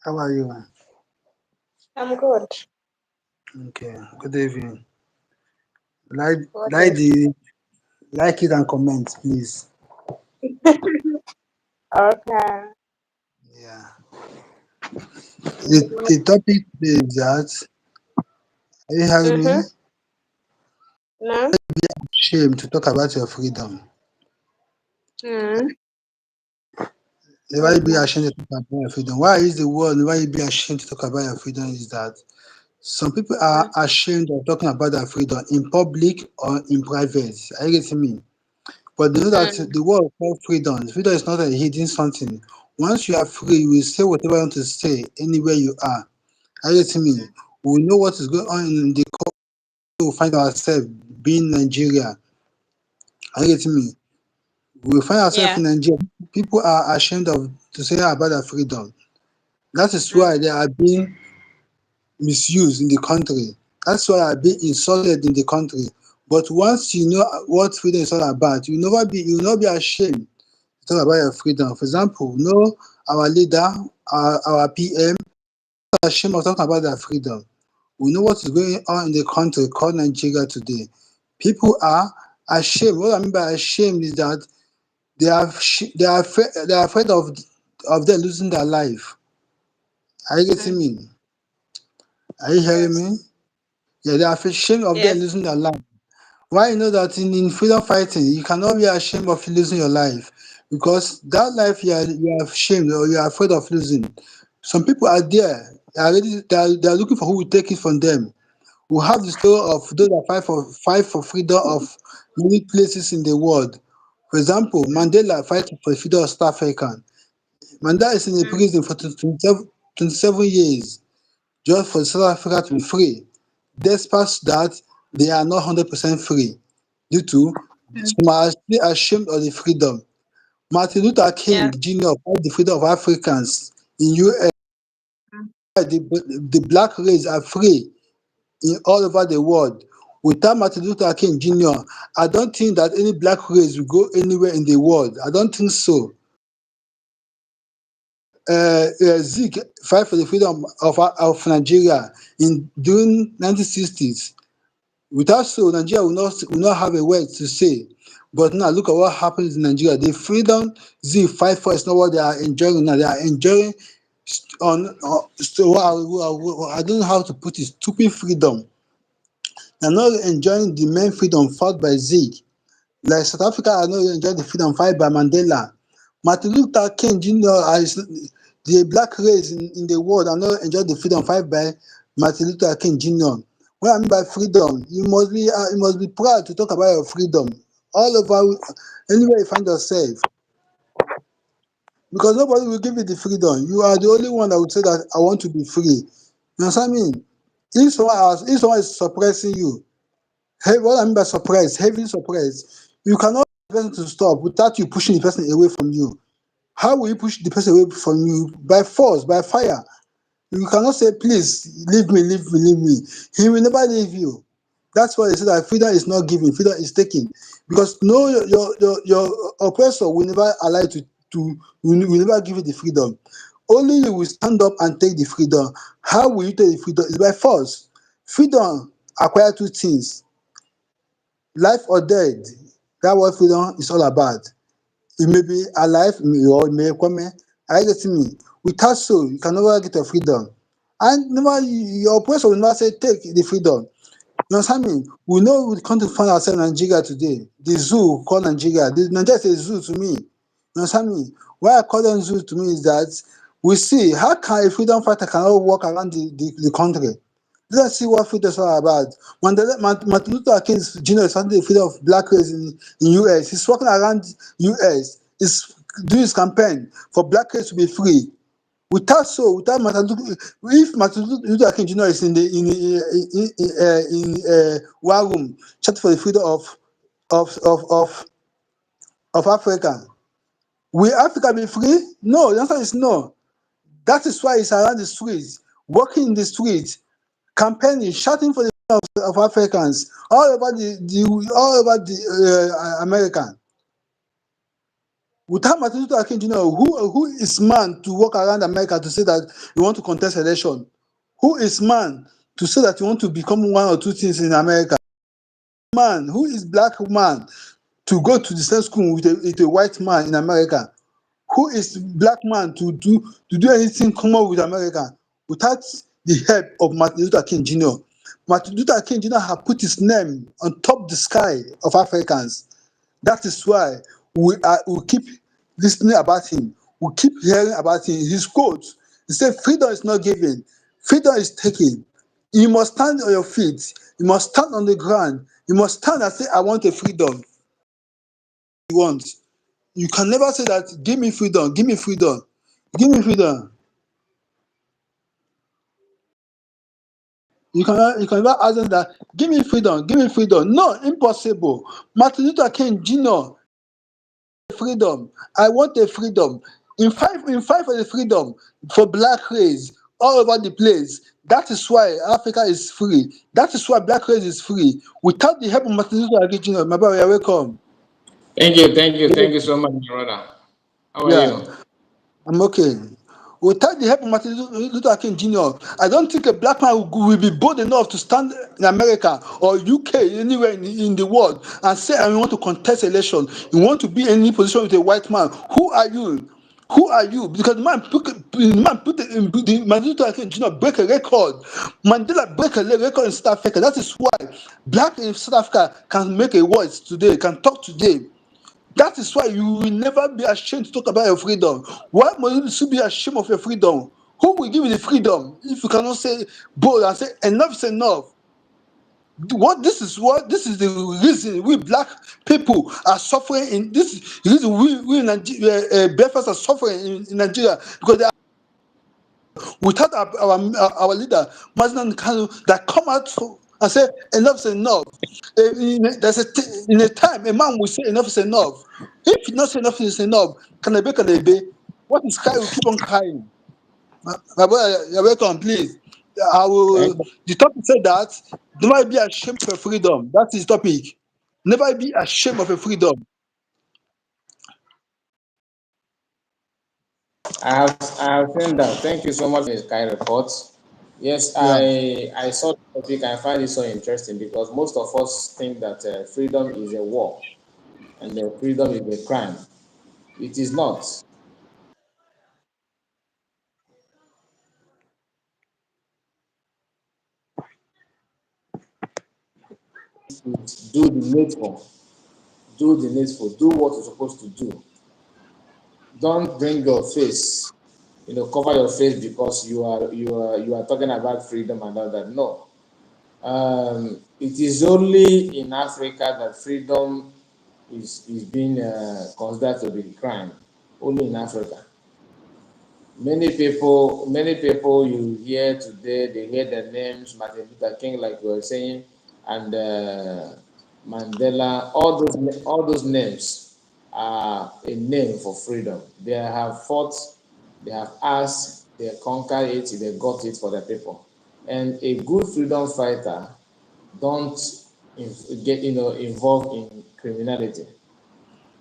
How are you? I'm good. Okay, good evening. Like, What like else? the like it and comment, please. Okay. Yeah. The topic is that are you having me? Mm-hmm. No? Shame to talk about your freedom. Mm. Why you What's be that? ashamed to talk about your freedom? Why is the word why you be ashamed to talk about your freedom is that some people are Mm-hmm. ashamed of talking about their freedom in public or in private. Are you getting me? But you know that Mm. the word called freedom. Freedom is not a hidden something. Once you are free, you will say whatever you want to say anywhere you are. Are you getting me? We will know what is going on in the country. We will find ourselves being Nigeria. Are you getting me? We will find ourselves Yeah. in Nigeria. People are ashamed of to say about their freedom. That is why Mm. they are being misused in the country. That's why they are being insulted in the country. But once you know what freedom is all about, you will not be ashamed to talk about your freedom. For example, know our leader, our PM, are ashamed of talking about their freedom. We know what is going on in the country called Nigeria today. People are ashamed. What I mean by ashamed is that they are afraid of them losing their life. Are you getting Mm. me? Are you hearing Yes. me? Yeah, they are ashamed of them Yes. losing their life. Why you know that in freedom fighting you cannot be ashamed of losing your life because that life you are ashamed or you are afraid of losing. Some people are there, they are looking for who will take it from them. We have the story of those that fight for freedom of many places in the world. For example, Mandela fight for the freedom of South Africa. Mandela is in a Mm. prison for 27 years just for South Africa to be free. Despite that, they are not 100% free due to Mm. some are still ashamed of the freedom. Martin Luther Yeah. King Jr. fought the freedom of Africans in US. Mm. The black race are free in all over the world. Without Martin Luther King Jr., I don't think that any black race will go anywhere in the world. I don't think so. Zeke fight for the freedom of Nigeria in during 1960s. Without so, Nigeria will not have a word to say. But now look at what happens in Nigeria. The freedom Zeke fight for is not what they are enjoying now. They are enjoying I don't know how to put it. Stupid freedom. They are not enjoying the main freedom fought by Zeke. Like South Africa are not enjoying the freedom fight by Mandela. Martin Luther King Jr. The black race in the world are not enjoying the freedom fight by Martin Luther King Jr. What I mean by freedom, you must be proud to talk about your freedom all over anywhere you find yourself because nobody will give you the freedom. You are the only one that would say that I want to be free. You understand me? If someone is suppressing you, hey, what I mean by suppress, heavily suppress, you cannot get the person to stop without you pushing the person away from you. How will you push the person away from you? By force, by fire. You cannot say, please, leave me, leave me, leave me. He will never leave you. That's why they say that freedom is not given, freedom is taken. Because no, your oppressor will never allow you will never give you the freedom. Only you will stand up and take the freedom. How will you take the freedom? It's by force. Freedom acquire two things, life or death. That's what freedom is all about. You may be alive or you may come. Are you getting me? Without so, you can never get your freedom. And never your oppressor will never say take the freedom. You understand me? We know we can't find ourselves in Nigeria today. The zoo called Nigeria. Nigeria is a zoo to me. You understand me? Why I call them zoo to me is that we see how can a freedom fighter cannot walk around the country. Let's see what freedom is all about. Martin Luther King Jr. is fighting the freedom of black race in US. He's walking around US. He's doing his campaign for black race to be free. Without Martin Luther, if Martin Luther King Jr. is in one room chatting for the freedom of of of of Africa, will Africa be free? No, the answer is no. That is why he's around the streets, walking in the streets, campaigning, shouting for the freedom of Africans all over the America. Without Martin Luther King Jr., who is man to walk around America to say that you want to contest election? Who is man to say that you want to become one or two things in America? Man, who is black man to go to the same school with a white man in America? Who is black man to do anything common with America without the help of Martin Luther King Jr.? Martin Luther King Jr. has put his name on top the sky of Africans. That is why we keep listening about him. We keep hearing about him. His quote, he said, freedom is not given, freedom is taken. You must stand on your feet. You must stand on the ground. You must stand and say, I want a freedom. You want. You can never say that, give me freedom, give me freedom, give me freedom. You can never ask them that, give me freedom, give me freedom. No, impossible. Martin Luther King Jr. freedom. I want a freedom. In fight for the freedom for black race all over the place. That is why Africa is free. That is why black race is free. Without the help of Martin Luther King Jr., my brother, you're welcome. thank you so much, my brother. How are Yeah, you? I'm okay. Without the help of Martin Luther King Jr., I don't think a black man will be bold enough to stand in America or UK, anywhere in the world, and say, I want to contest election. You want to be in any position with a white man. Who are you? Who are you? Because Martin Luther King Jr. break a record. Mandela break a record in South Africa. That is why black in South Africa can make a voice today, can talk today. That is why you will never be ashamed to talk about your freedom. Why must you be ashamed of your freedom? Who will give you the freedom if you cannot say bold and say enough is enough? What this is the reason we black people are suffering in this reason we in Nigeria, Biafrans are suffering in Nigeria because they are, without our leader Mazen Kanu that come out and say enough is enough. In a time a man will say enough is enough. If you not say enough is enough, can I be? What is cry will keep on crying. My brother, you're welcome, please. I will. Thank you. The topic said that never be ashamed of your freedom. That is the topic. Never be ashamed of your freedom. I have seen that. Thank you so much for this kind report. Yes, Yeah. I saw the topic. I find it so interesting because most of us think that freedom is a war and freedom is a crime. It is not. Do the needful. Do the needful. Do what you're supposed to do. Don't bring your face. Cover your face because you are talking about freedom and all that. No. It is only in Africa that freedom is being considered to be a crime. Only in Africa. Many people you hear today, they hear the names Martin Luther King, like you were saying, and Mandela. All those names are a name for freedom. They have fought, they have asked, they conquered it, they got it for the people. And a good freedom fighter don't get involved in criminality.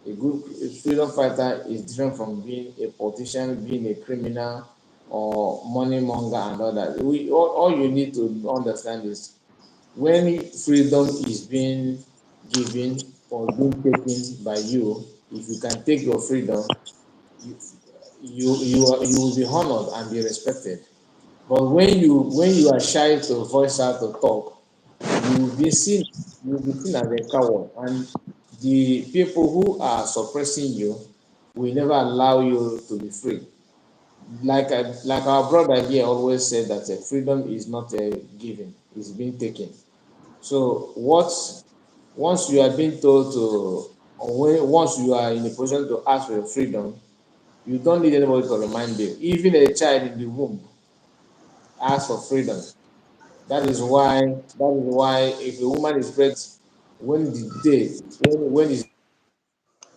A good freedom fighter is different from being a politician, being a criminal, or money monger and all that. All you need to understand is when freedom is being given or being taken by you, if you can take your freedom, you you will be honored and be respected. But when you are shy to voice out to talk, you will be seen you will be seen as a coward, and the people who are suppressing you will never allow you to be free. Like our brother here always said that freedom is not a given; it's being taken. So once you are being told to, or once you are in a position to ask for your freedom, you don't need anybody to remind you. Even a child in the womb asks for freedom. That is why if a woman is pregnant, when the day when it's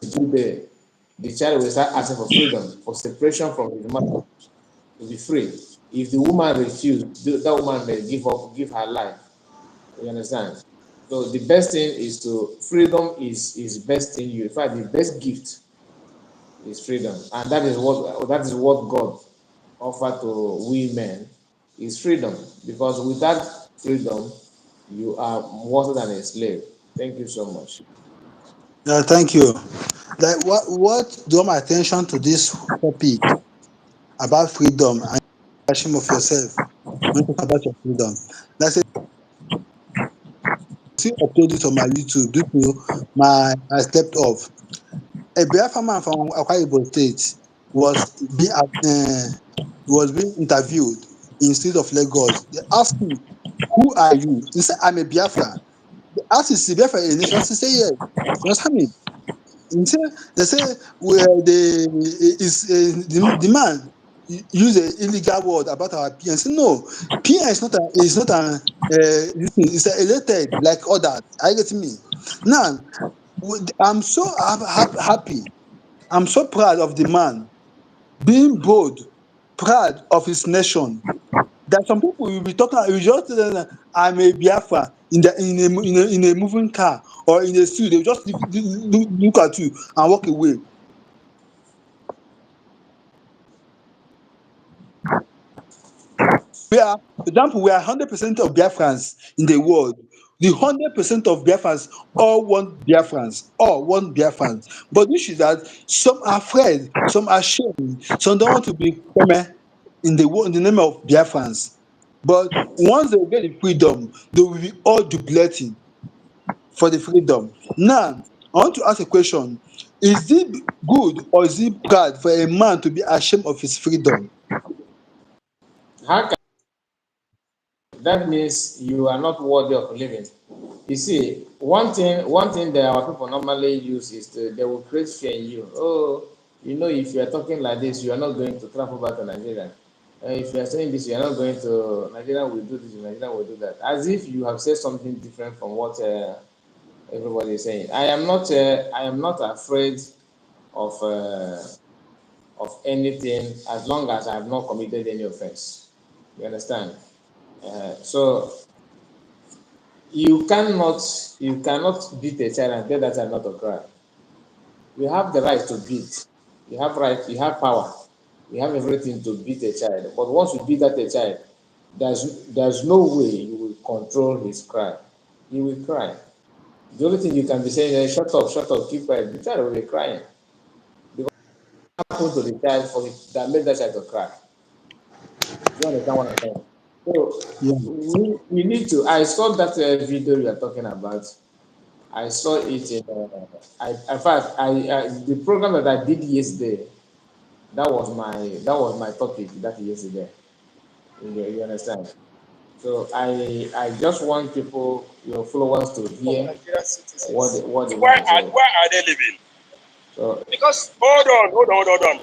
due there, the child will start asking for freedom, for separation from his mother, to be free. If the woman refuse, that woman may give her life. You understand? So the best thing is to freedom is best in you. In fact, the best gift is freedom, and that is what God offered to we men is freedom. Because without freedom, you are worse than a slave. Thank you so much. Yeah, thank you. Like what draw my attention to this topic about freedom and ashamed of yourself when you talk about your freedom. Like I see upload it on my YouTube due to my I stepped off. A Biafra man from Akwa Ibom State was being interviewed in state of Lagos. They asked him, "Who are you?" He said, "I'm a Biafra." They asked him, "Is Biafra a nation?" He said, "Yes." You understand me? He say they say the man use a illegal word about our PN. Say no, PN is not an it's elected like others. Are you getting me? Now I'm so happy. I'm so proud of the man being bold, proud of his nation. That some people will be talking, you just tell them that I'm a Biafra in a moving car or in a street, they will just look at you and walk away. For example, we are 100% of Biafrans in the world. The 100% of Biafrans all want Biafrans. But the issue is that some are afraid, some are ashamed, some don't want to be in the name of Biafrans. But once they get the freedom, they will be all jubilating for the freedom. Now, I want to ask a question. Is it good or is it bad for a man to be ashamed of his freedom? How can that means you are not worthy of living? You see, one thing that our people normally use is they will create fear in you. Oh, if you are talking like this, you are not going to travel back to Nigeria. If you are saying this, you are not going to Nigeria. Will do this. Nigeria will do that. As if you have said something different from what everybody is saying. I am not. I am not afraid of uh, of anything as long as I have not committed any offense. You understand? So you cannot beat a child and tell that child not to cry. You have the right to beat. You have right. You have power. You have everything to beat a child. But once you beat that a child, there's no way you will control his cry. He will cry. The only thing you can be saying is shut up, keep quiet. The child will be crying. Because what happened to the child for that made that child to cry? Do you understand what I'm saying? So Yeah. we need to. I saw that video you are talking about. I saw it in. In fact, the program that I did yesterday. That was my topic that yesterday. You understand? So I just want people, your followers, to hear what they want to say. Where are they living? So Because hold on.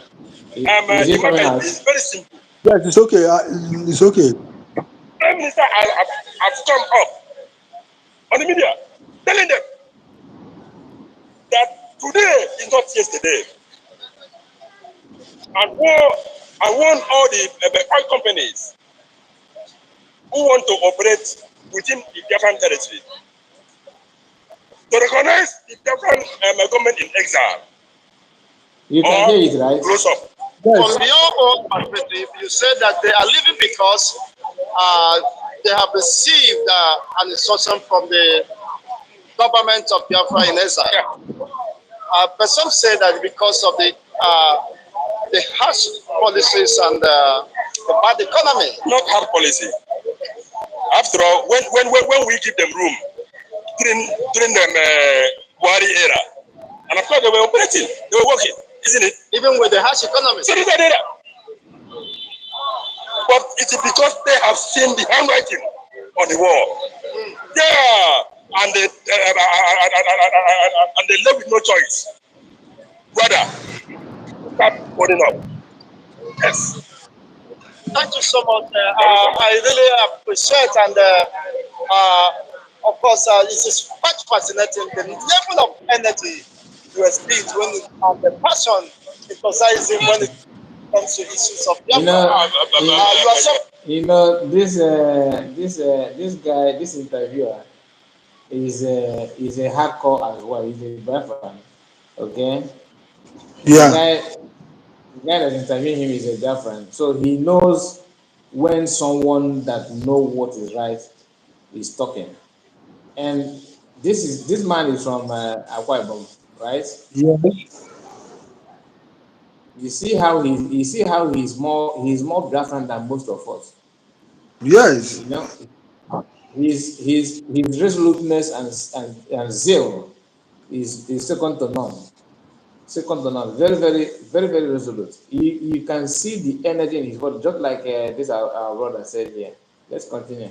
is The it coming moment out? is very simple. Yes, it's okay. It's okay. Prime Minister have come up on the media telling them that today is not yesterday, and I want all the oil companies who want to operate within the Biafran territory to recognize the Biafran government in exile You can or hear it, right? close up. Yes. From your own perspective, you said that they are leaving because they have received an instruction from the government of Biafra in exile. Yeah. But some say that because of the harsh policies and the bad economy. Not hard policy. After all, when we give them room during the Buhari era, and of course they were operating, they were working, isn't it? Even with the harsh economy. So they did that. But it is because they have seen the handwriting on the wall. Yeah, and they left with no choice. Brother, start putting up. Yes. Thank you so much. I really appreciate and of course it is quite fascinating the level of energy you exhibit when and the passion emphasizing when it comes to issues of You Biafra. know, You are so this guy, this interviewer is a hardcore as well. He's a Biafran, okay? Yeah. The guy that's interviewing him is a Biafran, so he knows when someone that know what is right is talking. And this man is from Akwa Ibom, right? Yes. You see how he's more Biafran than most of us. Yes. You know, his resoluteness and zeal is second to none. Second to none. Very, very, very, very resolute. You can see the energy in his body, just like this our brother said here. Let's continue.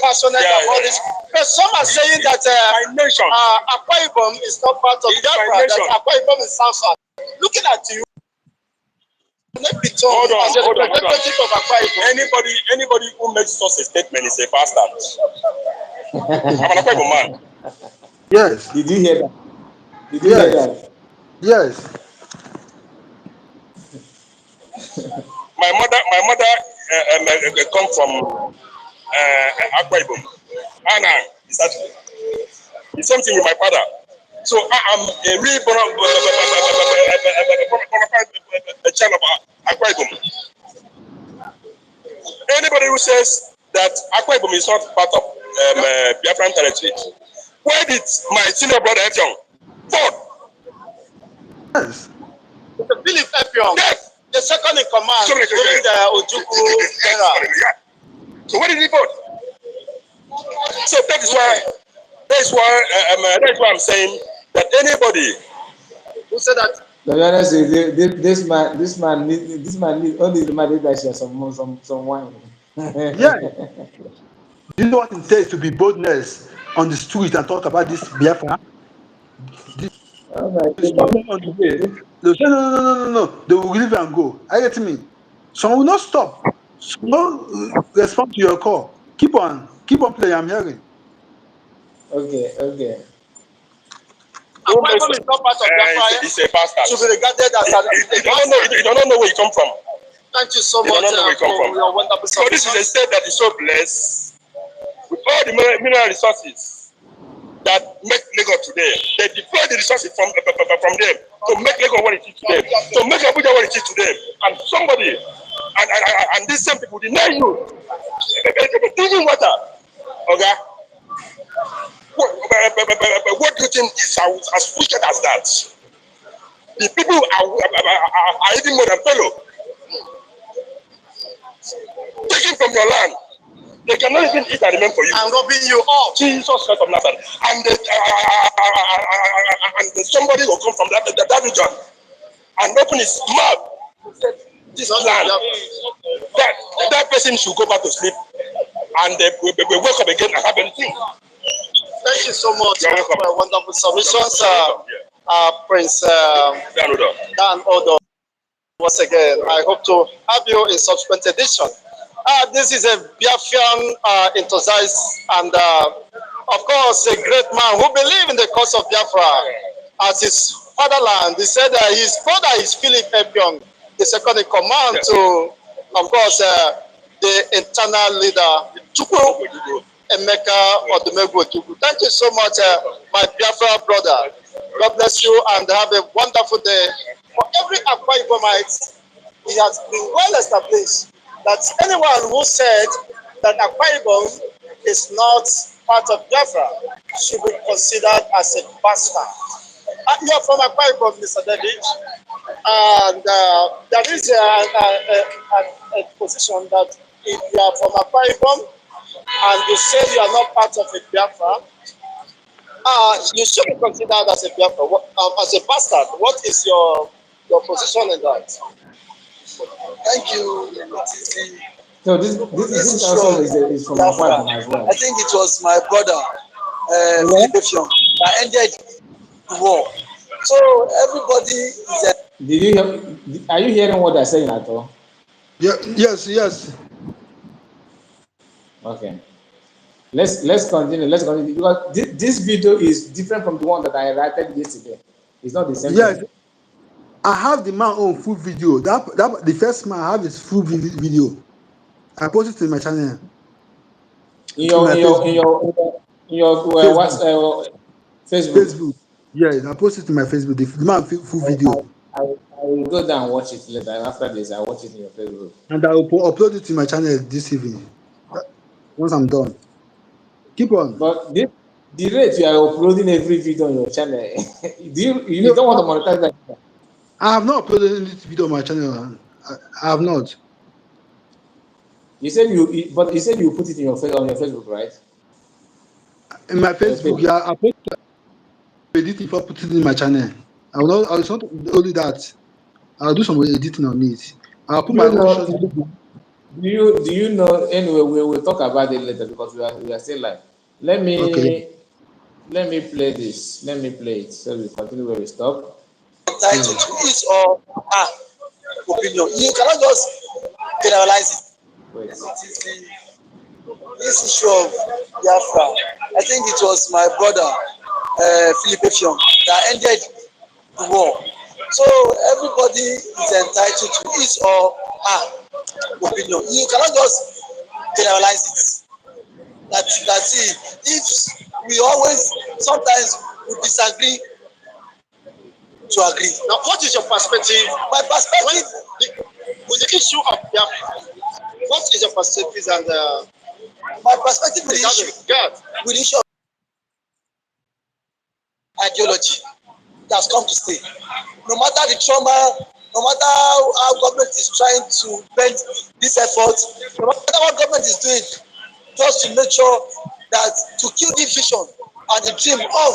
Passionate about this. But some are saying that Akwa Ibom is not part of Biafra, that Akwa Ibom is South. Looking at you, Hold on. Anybody who makes such a statement is a bastard. I'm an Akwa Ibom man. Yes. Did you hear that? Did you hear that? Yes. My mother come from Akwa Ibom. Anna is actually the same thing with my father. So I'm a real child of Akwa Ibom. Anybody who says that Akwa Ibom is not part of Biafran territory, where did my senior brother Effiong fall? Yes. Philip Effiong, Yes. the second in command during the Ojukwu era. So where did he fall? So that is why I'm saying that anybody who said that. To be honest with you, this man need only the man that share some wine. Yeah. Do you know what it takes to be boldness on the street and talk about this Biafra? Oh my They stop them goodness. on the way. They'll say, no. They will leave and go. Are you getting me? Some will not stop. Some will not respond to your call. Keep on playing. I'm hearing. Okay. Akwa Ibom is not part of Biafra. is a bastard. Should be regarded as You don't know where you come from. Thank you so much from. your wonderful So this is a state that is so blessed with all the mineral resources that make Lagos today. They deploy the resources from them to make Lagos what it is today, to make Abuja what it is today. And somebody, and these same people deny you drinking water. Okay. What do you think is as wicked as that? The people are eating more than fellow. Taking from your land. They cannot even eat and remain for you. I'm robbing you off. Jesus Christ of Nazareth. And somebody will come from that region and open his mouth. This land. That person should go back to sleep and they will wake up again and have anything. Thank you so much for your wonderful submissions, Prince Dan Odo. Once again, I hope to have you in subsequent edition. This is a Biafran enthusiast and, of course, a great man who believes in the cause of Biafra as his fatherland. He said his brother is Philip Effiong, the second in command to, of course, the internal leader, Chukwu Emeka Odumegwu Ojukwu. Thank you so much, my Biafra brother. God bless you and have a wonderful day. For every Akwa Ibomite, it has been well established that anyone who said that Akwa Ibom is not part of Biafra should be considered as a bastard. You are from Akwa Ibom, Mr. David, and there is a position that if you are from Akwa Ibom and you say you are not part of a Biafra, you should be considered as a Biafra, as a bastard. What is your position in that? Thank you. So this also is from Akwa Ibom as well. I think it was my brother, Philip Effiong, that ended the war. So everybody is. Did you hear? Are you hearing what they're saying at all? Yeah. Yes. Okay. Let's continue. Because this video is different from the one that I wrote yesterday. It's not the same. Yes. Thing. I have the man on full video. That the first man I have his full video. I posted it in my channel. In your Facebook. Facebook. Yes, I posted it to my Facebook. The man full video. will go down and watch it later. After this, I'll watch it in your Facebook. And I will upload it in my channel this evening. Once I'm done. Keep on. But the rate you are uploading every video on your channel, you No, don't want to monetize that? I have not uploaded any video on my channel. I have not. You said you put it in on your Facebook, right? In my Your Facebook, page. yeah, I put editing before putting it in my channel. I will not. It's not only that. I'll do some editing on it. I'll put Do my you own know? short video. Do you know? Anyway, we will talk about it later because we are still live. Let Okay. me play this. Let me play it so we continue where we stop. entitled to his or her opinion. You cannot just generalize it. Wait. It is this issue of Biafra. I think it was my brother, Philip Efion, that ended the war. So everybody is entitled to his or her opinion. You cannot just generalize it. That's it. If we always sometimes we disagree to agree. Now, what is your perspective? My perspective With the issue of Biafra, what is your perspective and my perspective with the issue with the issue of ideology that's come to stay. No matter the trauma, no matter how government is trying to bend this effort, no matter what government is doing, just to make sure that to kill the vision and the dream of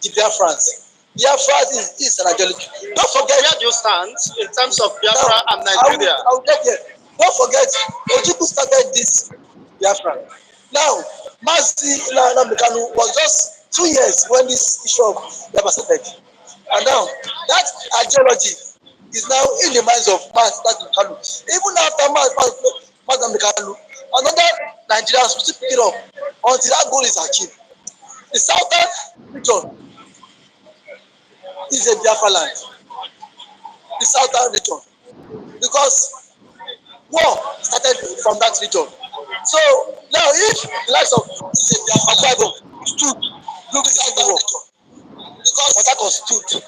the Biafrans. Biafra is an ideology. Don't forget where do you stand in terms of Biafra and Nigeria? I will get there. Don't forget, Ojukwu started this Biafra. Now, Mazi Nnamdi Kanu was just 2 years when this issue of Biafra started. And now, that ideology is now in the minds of Mazi Nnamdi Kanu. Even after Mazi Nnamdi Kanu, another Nigerians will still pick it up until that goal is achieved. The southern region is a Biafra land. The southern region. Because war started from that region. So now if the likes of Akwa stood during the Civil War, because that was stood.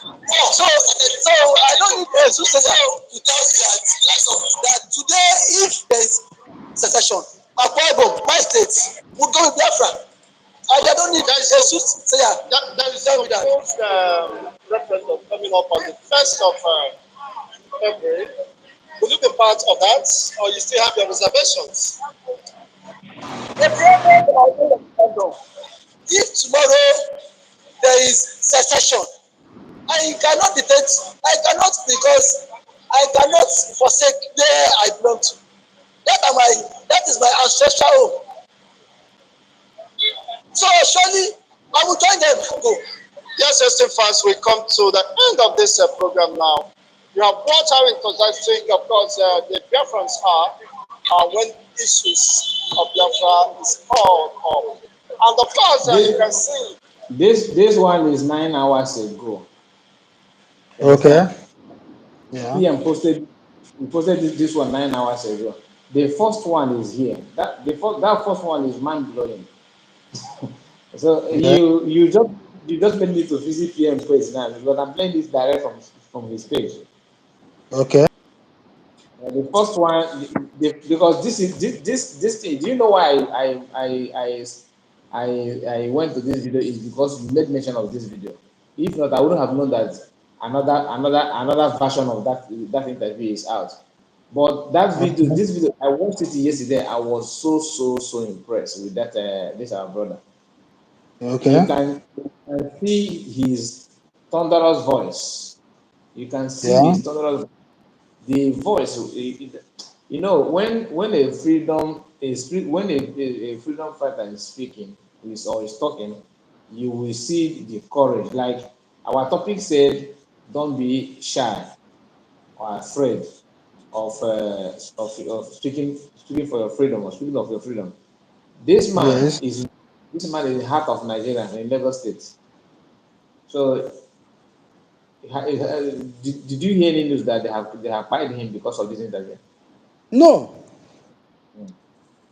So I don't need a soothsayer to tell you that today if there is secession, Akwa my state would go with Biafra. And I don't need a soothsayer. There is a referendum coming up on the 1st of February. Will you be part of that, or you still have your reservations? If tomorrow there is secession, I cannot because I cannot forsake where I belong to. That is my ancestral home. So surely I will join them. Go. Yes, esteemed fans, we come to the end of this program now. You have brought out in consideration, of course, the Biafrans are when issues of Biafra is called up. And of course, you can see. This one is 9 hours ago. Okay. Yeah. PM posted this one 9 hours ago. The first one is here. That first one is mind blowing. So Yeah. you just made me to visit PM page now because I'm playing this direct from his page. Okay. The first one, because this thing. Do you know why I went to this video is because you made mention of this video. If not, I wouldn't have known that another version of that interview is out. But that video, this video, I watched it yesterday. I was so impressed with that. This our brother. Okay. You can see his thunderous voice. You can see Yeah. his thunderous. The voice, you know, when a freedom fighter is speaking, or is talking, you will see the courage. Like our topic said, don't be shy or afraid of speaking for your freedom or speaking of your freedom. This man Yes. is the heart of Nigeria in Lagos State. So did you hear any news that they have fired him because of this interview? No.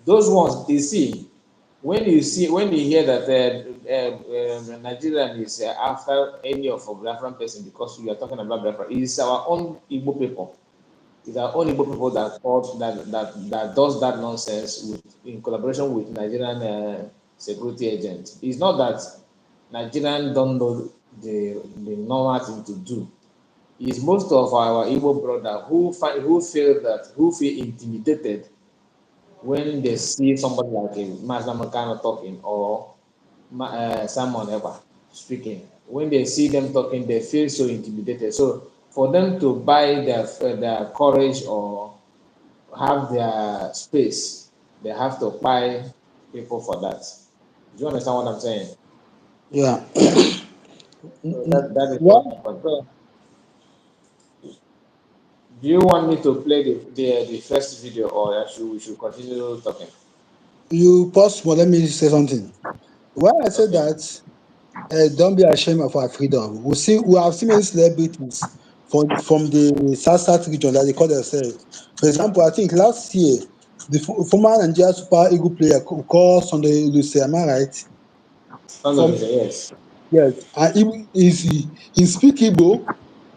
Those ones they see when you hear that Nigeria is after any of a Biafran person because we are talking about Biafra, it's our own Igbo people. It's our own Igbo people that does that nonsense in collaboration with Nigerian security agents. It's not that Nigerians don't know the normal thing to do. It's most of our Igbo brother who feel intimidated when they see somebody like a Master Makano talking or Simon Ever speaking. When they see them talking, they feel so intimidated. So for them to buy their courage or have their space, they have to buy people for that. Do you understand what I'm saying? Yeah. So that is what Well, happened. So, do you want me to play the first video or we should continue talking? you pause for, let me say something. When I say Okay. that, don't be ashamed of our freedom. We have seen many celebrities from the South region that they call themselves. For example, I think last year, the former Nigeria Super Eagle player called Sunday Lucy, am I right? From Yes. Yes, and he speak Igbo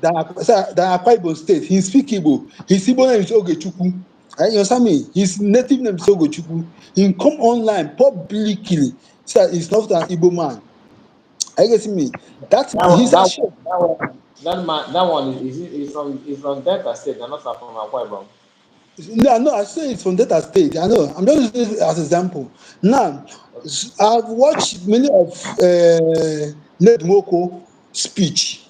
than Akwa Ibom State. He speak Igbo. His Igbo name is Ogechukwu. You understand me? His native name is Ogechukwu. He come online publicly say that he's not an Igbo man. Are you getting me? That That he's that ashamed. that one that one is from Delta State. They're not from Akwa Ibom. No, no, I say it's from Delta State. I know. I'm just using it as example. Now, I've watched many of Ned Nwoko speech.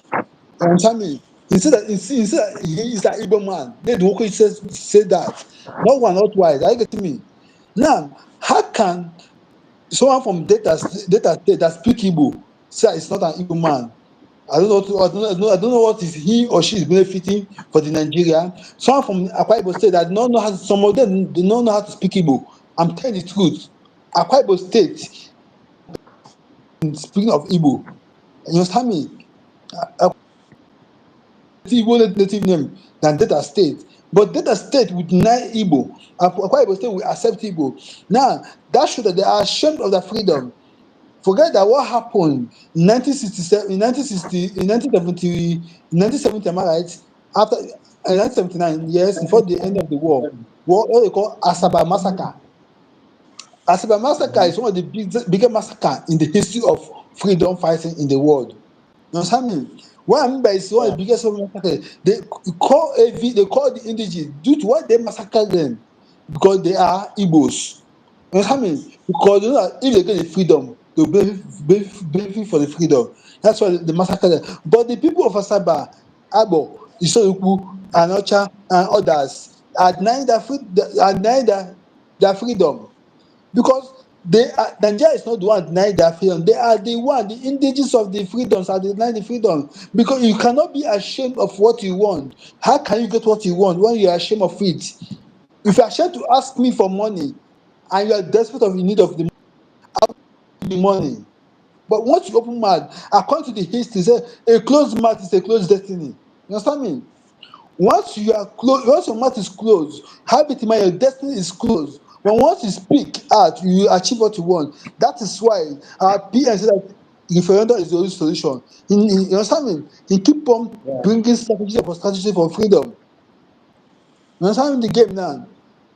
You understand me? He said that he is an Igbo man. Ned Nwoko said that. Not one, not twice. Are you getting me? Now, how can someone from Delta State that speak Igbo say it's not an Igbo man? I don't know what is he or she is benefiting for the Nigeria. Someone from Akwa Ibom State that don't know how, some of them do not know how to speak Igbo. I'm telling the truth. Akwa Ibom State, speaking of Igbo, you understand me? Igbo native name than Delta State. But Delta State would deny Igbo. Akwa Ibom State will accept Igbo. Now, that shows that they are ashamed of their freedom. Forget that what happened in 1967, in 1970, in 1970, am I right? After 1979, yes, before the end of the war, what they call Asaba massacre. Asaba massacre is one of the biggest massacre in the history of freedom fighting in the world. You understand me? What I mean by it's one of Yeah. the biggest massacre. They call the indigenous due to why they massacre them because they are Igbos. You understand me? Because you know that if they get the freedom, they'll benefit for the freedom. That's why they massacre them. But the people of Asaba, Abo, Isoroku, and Ocha, and others are denying their freedom because Nigeria is not the one denying their freedom. They are the one, the indigenous of the freedoms are denying the freedom because you cannot be ashamed of what you want. How can you get what you want when you are ashamed of it? If you are ashamed to ask me for money and you are desperate of in need of the money, but once you open mouth, according to the history, say a closed mouth is a closed destiny. You understand me? Once you are closed, once your mouth is closed, habit in mind, your destiny is closed. But once you speak out, you achieve what you want. That is why our PM said that referendum is the only solution. You understand me? He keep on Yeah. bringing strategy for freedom. You understand the game now?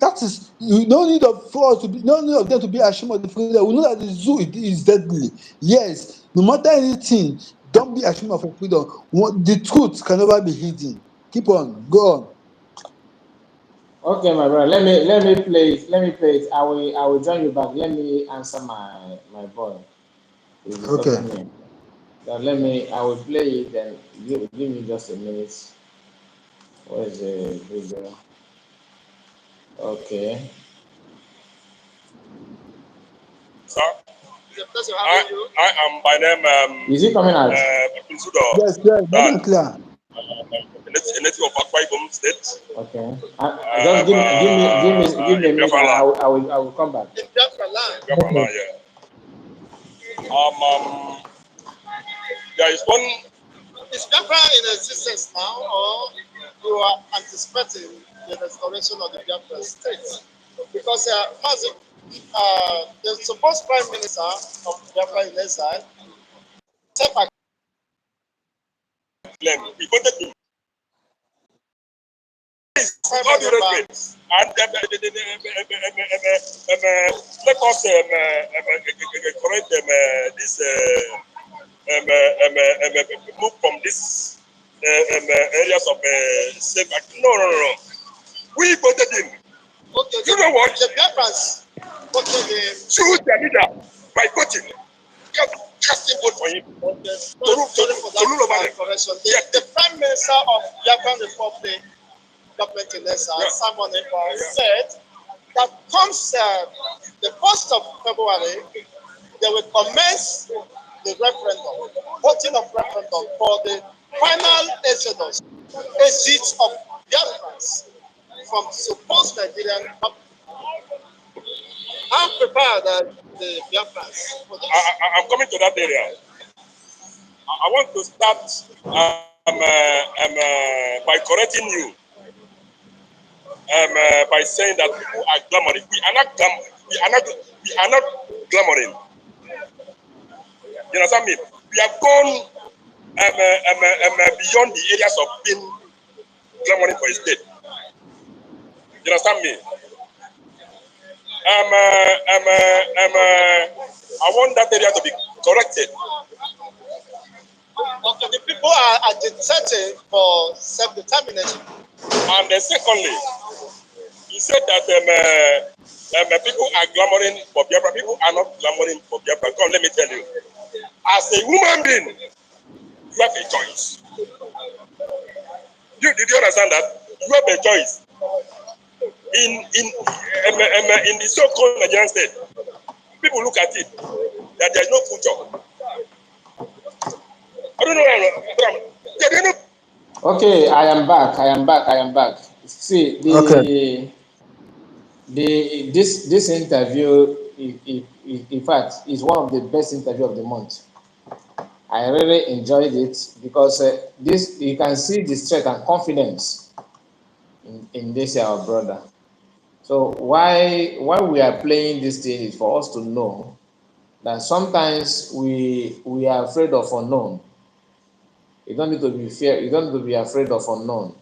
That is no need of for us to be no need of them to be ashamed of the freedom. We know that the zoo is deadly. Yes, no matter anything, don't be ashamed of your freedom. The truth can never be hidden. Keep on, go on. Okay, my brother. Let me play it. Let me play it. I will join you back. Let me answer my boy. He's Okay. disturbing me. So let me. I will play it and give me just a minute. Where is the video? Okay. Sir, It's a pleasure I, having you. I am by name Is it coming out? Pinsudo Yes, yes, Dan, nothing clear. a native of Akwa Ibom State. Okay. Just give me a minute. Biafra land. I will come back. In Biafra land. Biafra land, yeah. There is one. Is Biafra in existence now, or you are anticipating the restoration of the Biafra state? Because the supposed Prime Minister of Biafra in exile, We voted him. All the respect. And let us correct this move from this areas of safe. No. We voted him. Okay, You know what? the Biafrans voted him. Choose their leader by voting. Casting vote for him. Okay, sorry for that correction. The Prime Minister of Biafran Republic, government in exile, Simon Ekpa, said that comes the 1st of February, they will commence the referendum, voting of referendum for the final exit of Biafrans from supposed Nigerian government. How prepared the Biafrans for this? I'm coming to that area. I want to start by correcting you. By saying that people are glamoring. We are not glamoring. You understand me? We have gone beyond the areas of being glamoring for a state. You understand me? I want that area to be corrected. Okay, the people are agitating for self-determination. And secondly, he said that people are glamoring for Biafra. People are not glamoring for Biafra. Come, let me tell you. As a human being, you have a choice. Did you understand that? You have a choice. In the so-called Nigerian state, people look at it that there is no future. I don't know. Okay, I am back. See, this interview, in fact, is one of the best interview of the month. I really enjoyed it because this you can see the strength and confidence in this our brother. So why we are playing this thing is for us to know that sometimes we are afraid of unknown. You don't need to be fear. You don't need to be afraid of unknown.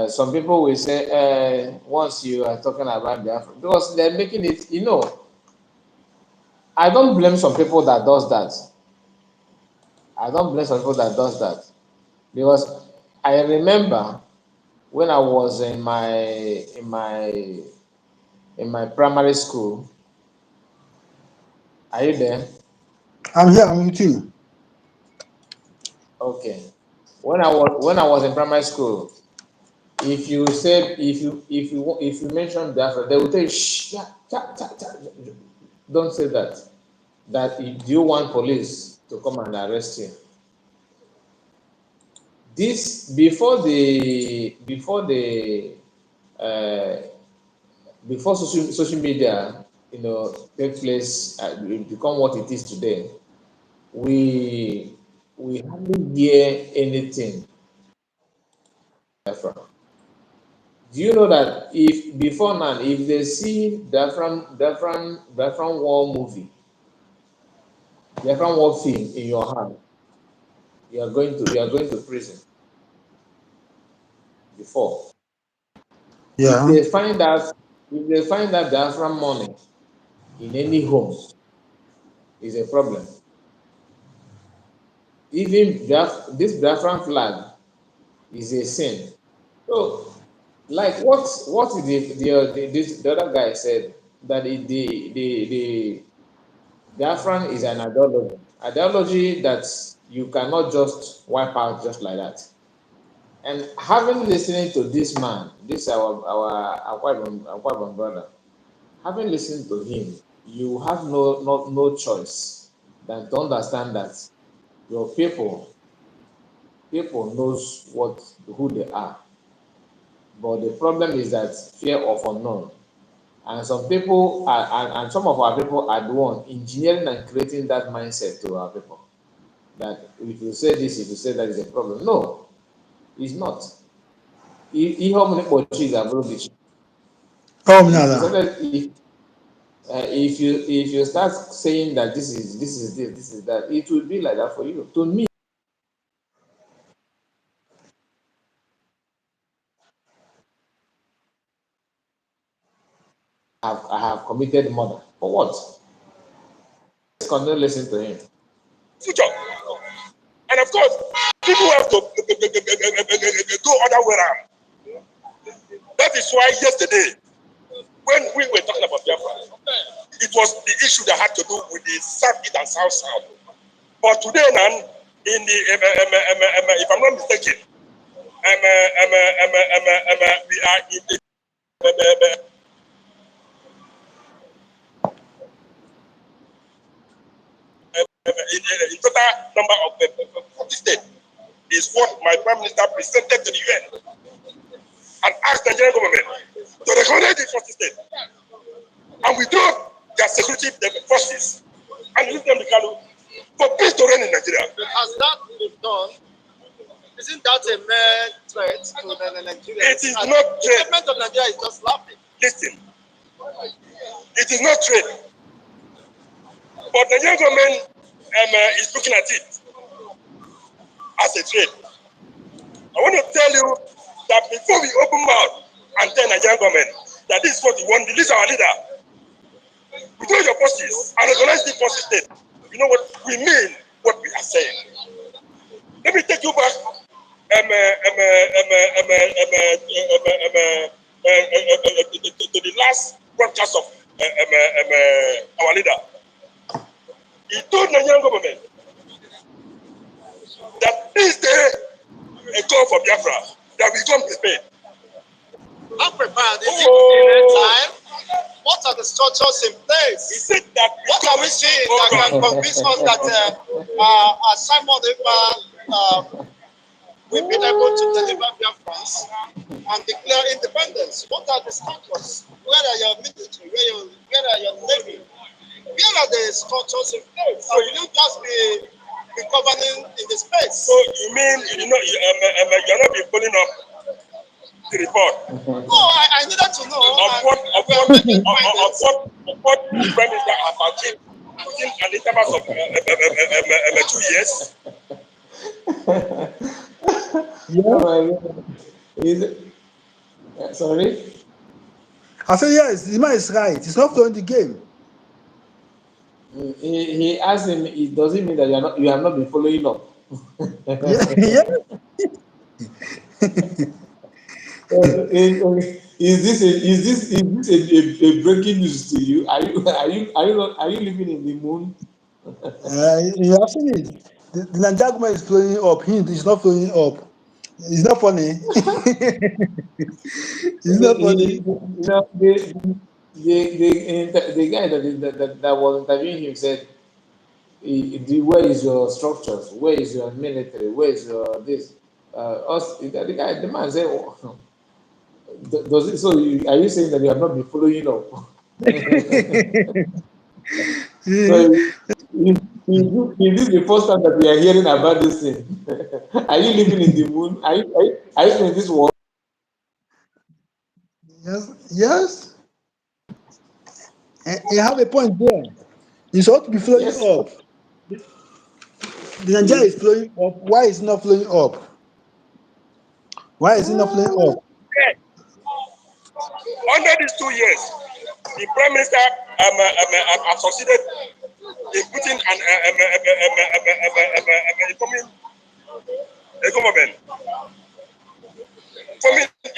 Some people will say, once you are talking about Biafra, because they're making it. I don't blame some people that does that. I don't blame some people that does that because I remember when I was in my primary school. Are you there? I'm here. I'm with you. Okay. When I was in primary school, if you said if you mention Biafra, they will tell you shh, don't say that. That do you want police to come and arrest you? This before social media, take place, become what it is today. We hardly hear anything. Do you know that if before now, if they see Biafran war movie, Biafran war film in your hand, you are going to prison. Before, Yeah. if they find that Biafran money in any home, is a problem. Even this Biafran flag is a sin. So, like what the other guy said, that the Biafran is an ideology that you cannot just wipe out just like that. And having listening to this man, this our Akwa Ibom brother, having listened to him, you have no choice than to understand that your people knows who they are. But the problem is that fear of unknown. And some people and some of our people are the one engineering and creating that mindset to our people. That if you say this, if you say that is a problem. No, it's not. Ihe ọmụna ịkpọchi ga-abụrụ gị chi. Oh, Nala. If you start saying that this is that, it will be like that for you. To me, I have committed murder for what? Let's continue listening to him. Future. And of course, people have to go other way around. That is why yesterday, when we were talking about Biafra, it was the issue that had to do with the South East and South South. But today, now, in the if I'm not mistaken, we are in the in total number of 40 states is what my prime minister presented to the UN and asked the Nigerian government to recognize the 40 states and withdraw their security forces and leave them to Kalu for peace to reign in Nigeria. But has that been done? Isn't that a mere threat to the Nigeria? It is not trade. The government of Nigeria is just laughing. Listen, it is not trade. But the Nigerian government is looking at it as a trade. I want to tell you that before we open mouth and tell Nigerian government that this is what we want, release our leader, withdraw your forces and recognize the forces state. You know what we mean, what we are saying. Let me take you back to the last broadcast of our leader. He told Nigerian government that this day a call for Biafra, that we come prepared. How prepared is it time? What are the structures in place? He said that what are we seeing that can convince us that Simon we've been able to deliver Biafrans and declare independence? What are the structures? Where are your military? Where are your navy? Where are the structures in place? So will you just be governing in the space? So you mean you're not be pulling up the report? No, I needed to know. Of what Prime Minister has achieved within an interval of 2 years? Is it? Sorry? I said, yes, the man is right. He's not playing the game. He asked him, it doesn't mean that you have not been following up. Yeah. Is this a breaking news to you? Are you living in the moon? You have seen it. The Nigerian government is flowing up. He's not flowing up. It's not funny. It's not funny. The guy that was interviewing him said, where is your structures? Where is your military? Where is your this? The man said, oh, does it? So are you saying that you have not been following up? So is this the first time that we are hearing about this thing? Are you living in the moon? Are you in this world? Yes. And you have a point there. It's ought to be flowing up. The Nigeria is flowing up. Why is it not flowing up? Why is it not flowing up? Under these 2 years, the Prime Minister have succeeded in putting a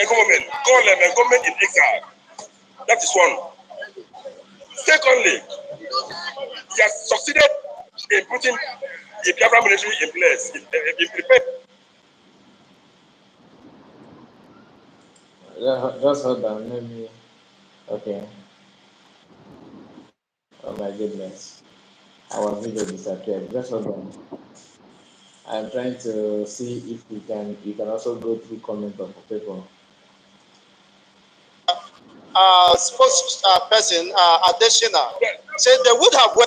government called a government in exile. That is one. Secondly, he has succeeded in putting the Biafra military in place, in prepared. Just hold on, let me. Okay. Oh my goodness. Our video disappeared. Just hold on. I'm trying to see if you can also go through comment of people. Spokesperson Adeshina said they would have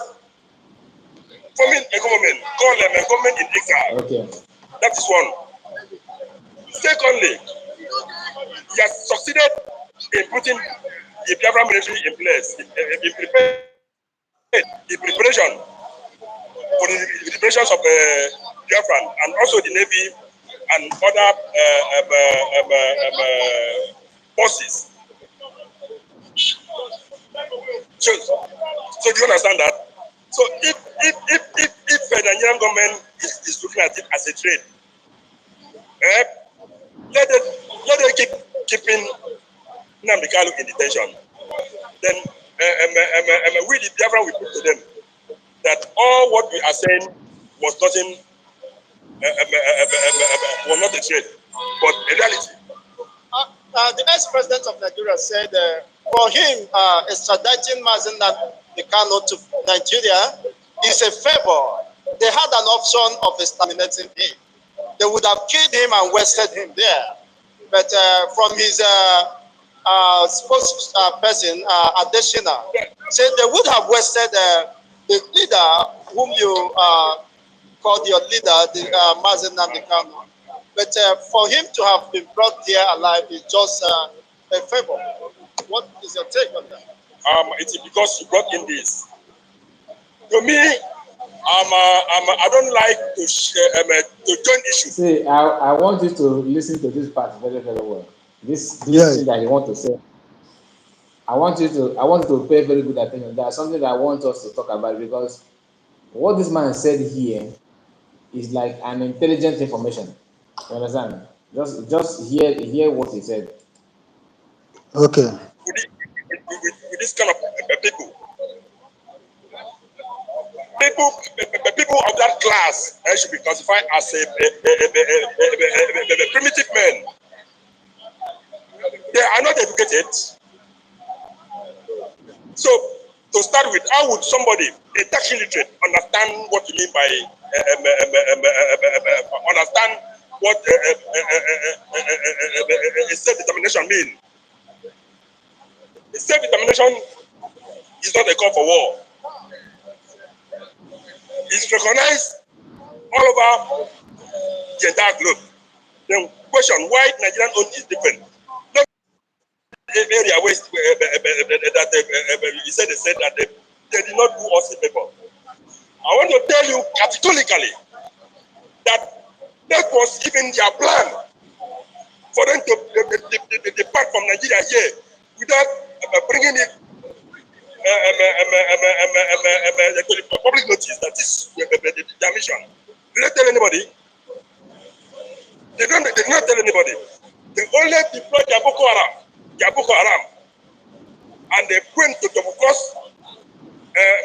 forming a government called a government in exile. Okay. That is one. Secondly, he has succeeded in putting the Biafran military in place, in preparation for the liberations of Biafran, and also the Navy and other forces. So do you understand that? So if the Nigerian government is looking at it as a trade, eh, let it keeping Nnamdi Kanu in detention. Then we the Biafran will prove to them that all what we are saying was nothing, was not a trade, but a reality. The ex-president of Nigeria said for him, extraditing Mazi Nnamdi Kanu to Nigeria is a favor. They had an option of exterminating him. They would have killed him and wasted him there. But from his spokesperson, Adeshina, said they would have wasted the leader whom you called your leader, the Mazi Nnamdi Kanu. But for him to have been brought here alive is just a favor. What is your take on that? It's because you brought in this. To me, I don't like to join issues. See, I want you to listen to this part very, very well. This Yes. thing that you want to say. I want you to pay very good attention. There's something that I want us to talk about, because what this man said here is like an intelligent information. You understand? Just hear what he said. Okay. With this kind of people of that class should be classified as a primitive men. They are not educated. So, to start with, how would somebody, a tax illiterate, understand what you mean by understand what self-determination means? Self-determination is not a call for war. It's recognized all over the entire globe. Then question why Nigerian own is different. Not area where he said that they did not do us a favor. I want to tell you categorically that that was even their plan for them to depart from Nigeria here without bringing it public notice that is their mission. Did they tell anybody? They did not tell anybody. They only deployed their Boko Haram, and they went to cross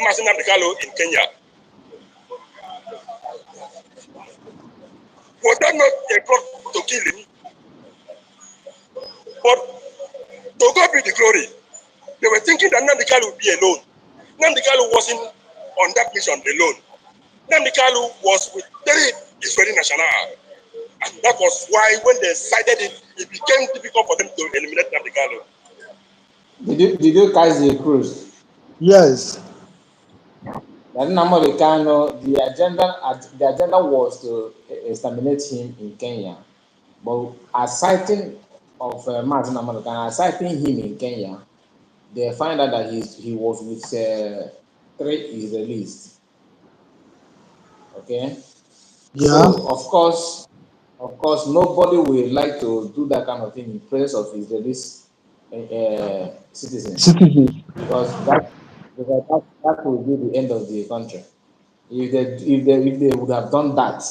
Mazi Nnamdi Kanu in Kenya. Was that not a plot to kill him? But to God be the glory. They were thinking that Nnamdi Kanu would be alone. Nnamdi Kanu wasn't on that mission alone. Nnamdi Kanu was with Israeli National. And that was why when they cited it, it became difficult for them to eliminate Nnamdi Kanu. Did you catch the cruise? Yes. Nnamdi Kanu, the agenda was to exterminate him in Kenya, but as citing of Mazi Nnamdi Kanu, as citing him in Kenya, they find out that he was with 3 Israelis. Okay. Yeah. So of course, nobody will like to do that kind of thing in presence of Israelis citizens, because that will be the end of the country. If they would have done that,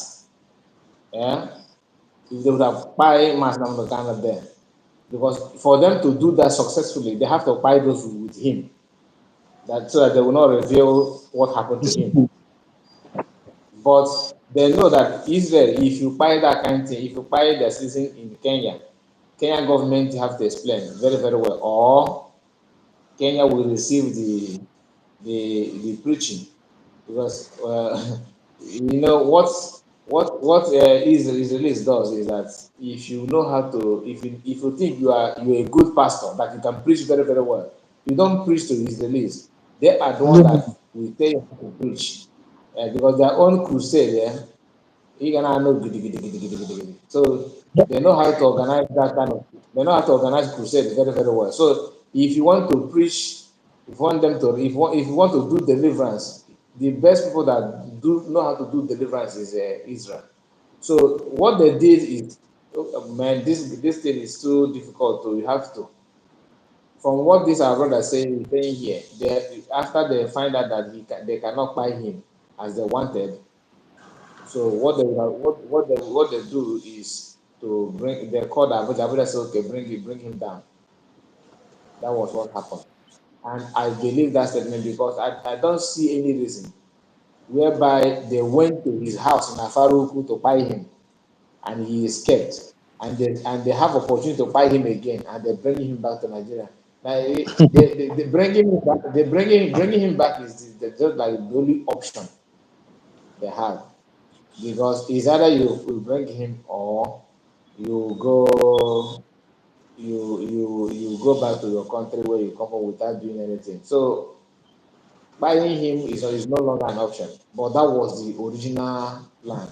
yeah, if they would have buy Mazi Nnamdi Kanu there, because for them to do that successfully, they have to buy those with him, so that they will not reveal what happened to him. But they know that Israel, if you buy that kind of thing, if you buy the citizen in Kenya government have to explain very, very well, or Kenya will receive the preaching, because you know what Israelis does is that if you know how to, if you think you're a good pastor that you can preach very, very well, you don't preach to Israelis. They are the ones that will tell you how to preach, because their own crusade, you're gonna know. So they know how to organize that kind of. They know how to organize crusade very, very well. So if you want to preach, if you want them to, if you want to do deliverance, the best people that do know how to do deliverance is Israel. So what they did is, oh, man, this thing is so difficult. So you have to, from what this our brother saying here, after they find out that they cannot buy him as they wanted. So what they do is to bring, they call the Abuja say, okay, bring him down. That was what happened. And I believe that statement because I don't see any reason whereby they went to his house in Afaruku to buy him and he escaped. And they have opportunity to buy him again and they bring him back to Nigeria. Now, they bringing him back, bringing him back is just like the only option they have. Because it's either you bring him or you go you go back to your country where you come from without doing anything. So buying him is no longer an option. But that was the original plan.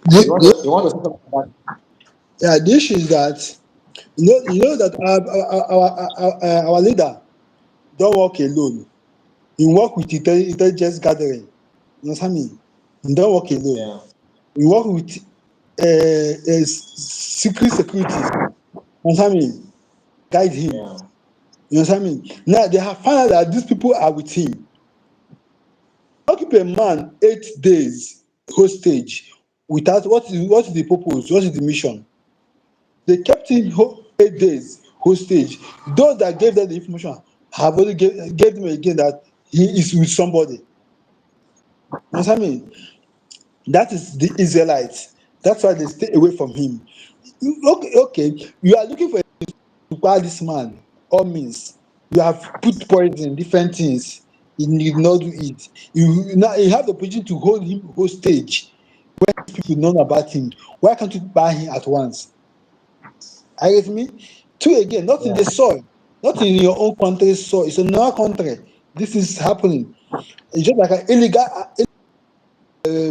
You want to say something about that? Yeah, the issue is that you know that our leader don't work alone. He work with intelligence gathering. You understand me? He don't work alone. Yeah. He work with secret securities. You understand me? Guide him. Yeah. You understand me? Now they have found out that these people are with him. How keep a man 8 days hostage without what is the purpose? What is the mission? They kept him 8 days hostage. Those that gave them the information have only gave them again that he is with somebody. You understand me? That is the Israelites. That's why they stay away from him. Okay. You are looking for to buy this man. All means you have put poison, different things. He did not do it. You have the opportunity to hold him hostage when people know about him. Why can't you buy him at once? Are you with me? Two again, not in Yeah. the soil, not in your own country's soil. It's in our country. This is happening. It's just like an illegal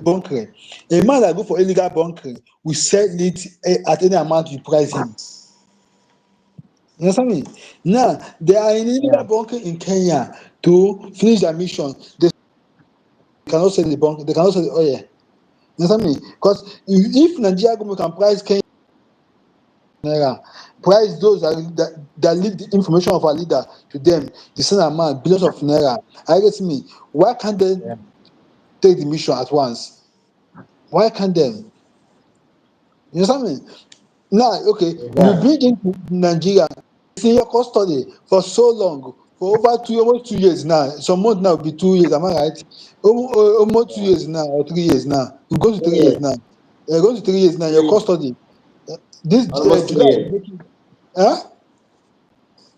bunkering. A man that go for illegal bunkering will sell it at any amount you price him. You understand me? Now they are in illegal Yeah. bunkering in Kenya to finish their mission. They cannot sell the bunker. They cannot sell the oil. You understand me? Because if Nigeria government can price Kenya naira, price those that leak the information of our leader to them, the same amount, billions of naira. Are you getting me? Why can't they Yeah. take the mission at once? Why can't they? You understand me? Now, okay, you Exactly. bring into Nigeria, it's in your custody for so long, for over almost 2 years now. Some months now will be 2 years, am I right? Almost 2 years now, or 3 years now. You go to 3 years now. You go to 3 years now, your custody. This Almost July, 3 years. huh?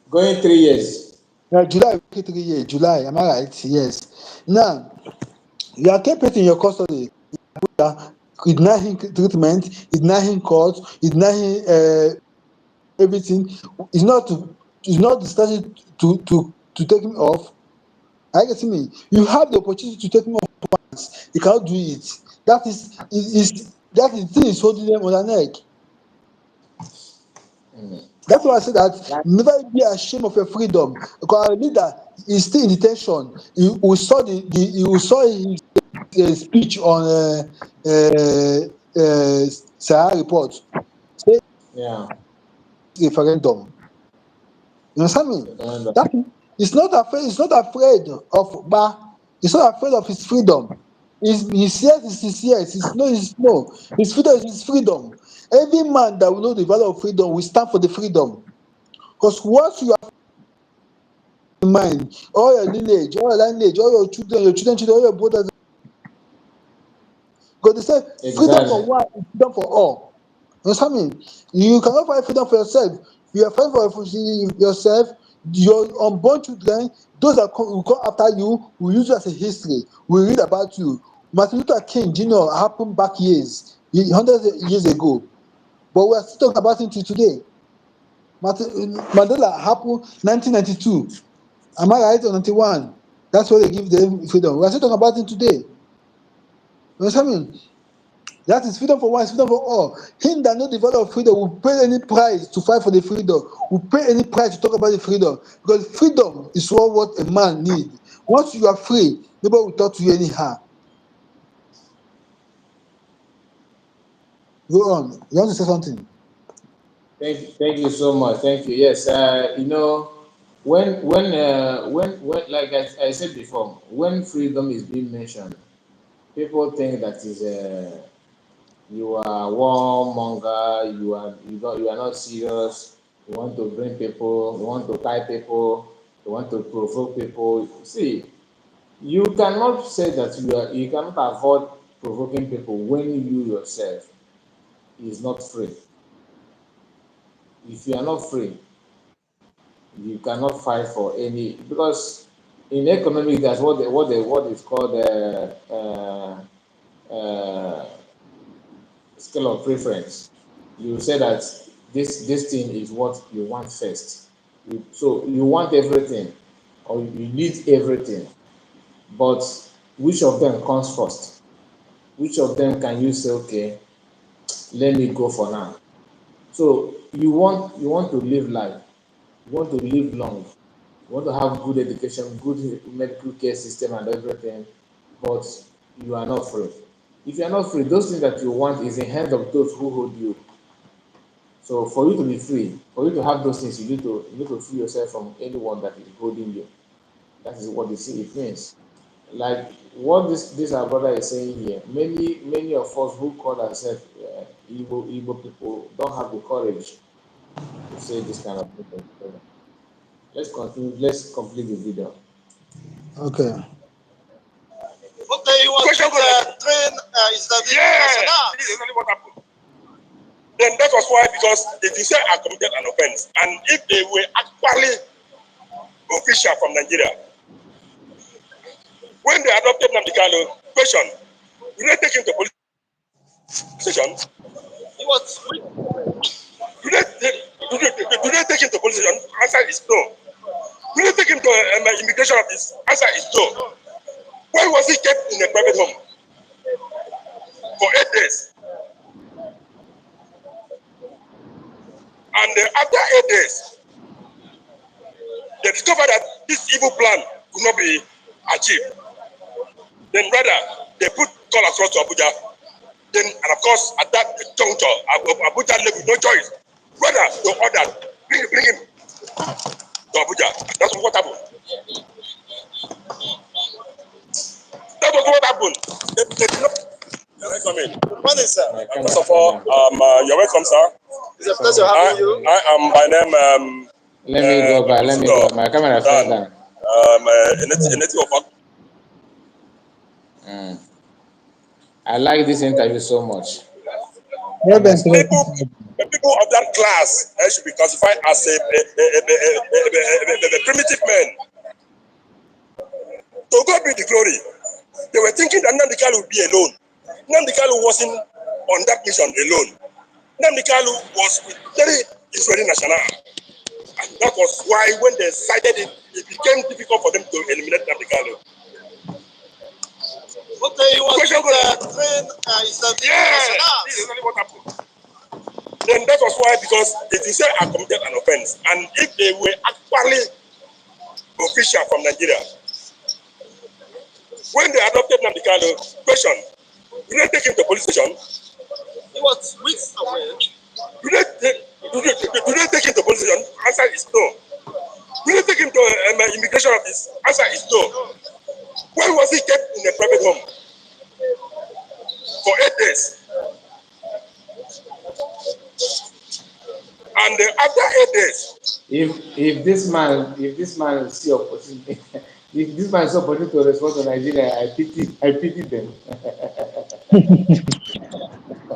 Going 3 years. July, 3 years. July, am I right? Yes. Now, you are kept in your custody. Kidnapping treatment, kidnapping court, kidnapping everything. It's not to, it's not the strategy to take him off. Are you getting me? You have the opportunity to take him off once. You cannot do it. That is the thing is holding them on their neck. That's why I say that Like, never be ashamed of your freedom. Because our leader is still in detention. We saw we saw his speech on Sahara report. Say yeah. referendum. You understand me? Recommend. That he's not afraid. He's not afraid of Ba. He's not afraid of his freedom. His yes is his yes. His no is his no. His freedom is his freedom. Every man that will know the value of freedom will stand for the freedom. Because once you have in mind, all your lineage, all your lineage, all your children, all your brothers, because they say freedom for Exactly. one is freedom for all. You understand me? You cannot find freedom for yourself. You are fighting for yourself. Your unborn children, those that will come after you, will use you as a history. We read about you. Martin Luther King Jr. happened back hundreds of years ago, but we are still talking about it till today. Mandela happened 1992. Am I right? Or 91? That's where they give them freedom. We are still talking about it today. You understand me? That is freedom for one, is freedom for all. Him that know the value of freedom will pay any price to fight for the freedom, will pay any price to talk about the freedom. Because freedom is what a man needs. Once you are free, nobody will talk to you anyhow. Go on. You want to say something? Thank you so much. Thank you. Yes, when like I said before, when freedom is being mentioned, people think that is you are warmonger, you are not serious, you want to bring people, you want to tie people, you want to provoke people. See, you cannot say that you cannot avoid provoking people when you yourself is not free. If you are not free, you cannot fight for any, because in economic that's what is called uh, scale of preference. You say that this thing is what you want first. So you want everything, or you need everything, but which of them comes first? Which of them can you say, okay, let me go for now? So you want to live life, you want to live long, you want to have good education, good medical care system and everything, but you are not free. If you are not free, those things that you want is in hand of those who hold you. So for you to be free, for you to have those things, you need to free yourself from anyone that is holding you. That is what it means. Like what this our brother is saying here. Many of us who call ourselves Igbo people don't have the courage to say this kind of thing. Let's continue. Let's complete the video. Okay. Okay, you want Question to train is that Yeah, this is exactly what happened. Then that was why, because if you say I committed an offense, and if they were actually official from Nigeria, when they adopted Nnamdi Kanu, question, do they take him to police station? he was Do they take him to police station? Answer is no. Do they take him to immigration office? Answer is no. Why was he kept in a private home for 8 days? And after 8 days, they discovered that this evil plan could not be achieved. Then rather, they put call across to Abuja. Then, and of course, at that juncture, Abuja left with no choice. Rather, they ordered, bring him to Abuja. That's what happened. That was what happened. They did not. Come in. good morning, sir. First of all, you're welcome, sir. It's a pleasure having you. I am by name. Let me go back. Let me go. My camera fell down. A native of. I like this interview so much. Well done, sir. People of that class should be classified as a primitive men. To God be the glory. They were thinking that Nnamdi Kanu would be alone. Nnamdi Kanu wasn't on that mission alone. Nnamdi Kanu was with very Israeli national. And that was why when they cited it, it became difficult for them to eliminate Nnamdi Kanu. Okay, you want to train is that This is exactly what happened. Then that was why, because if you say I committed an offense, and if they were actually official from Nigeria, when they adopted Nnamdi Kanu, question, do they take him to police station? he was weeks away. Do they take him to police station? Answer is no. Do they take him to immigration office? Answer is no. Why was he kept in a private home for 8 days? And after 8 days, If this man see opportunity, if this man see opportunity to respond to Nigeria, I pity them.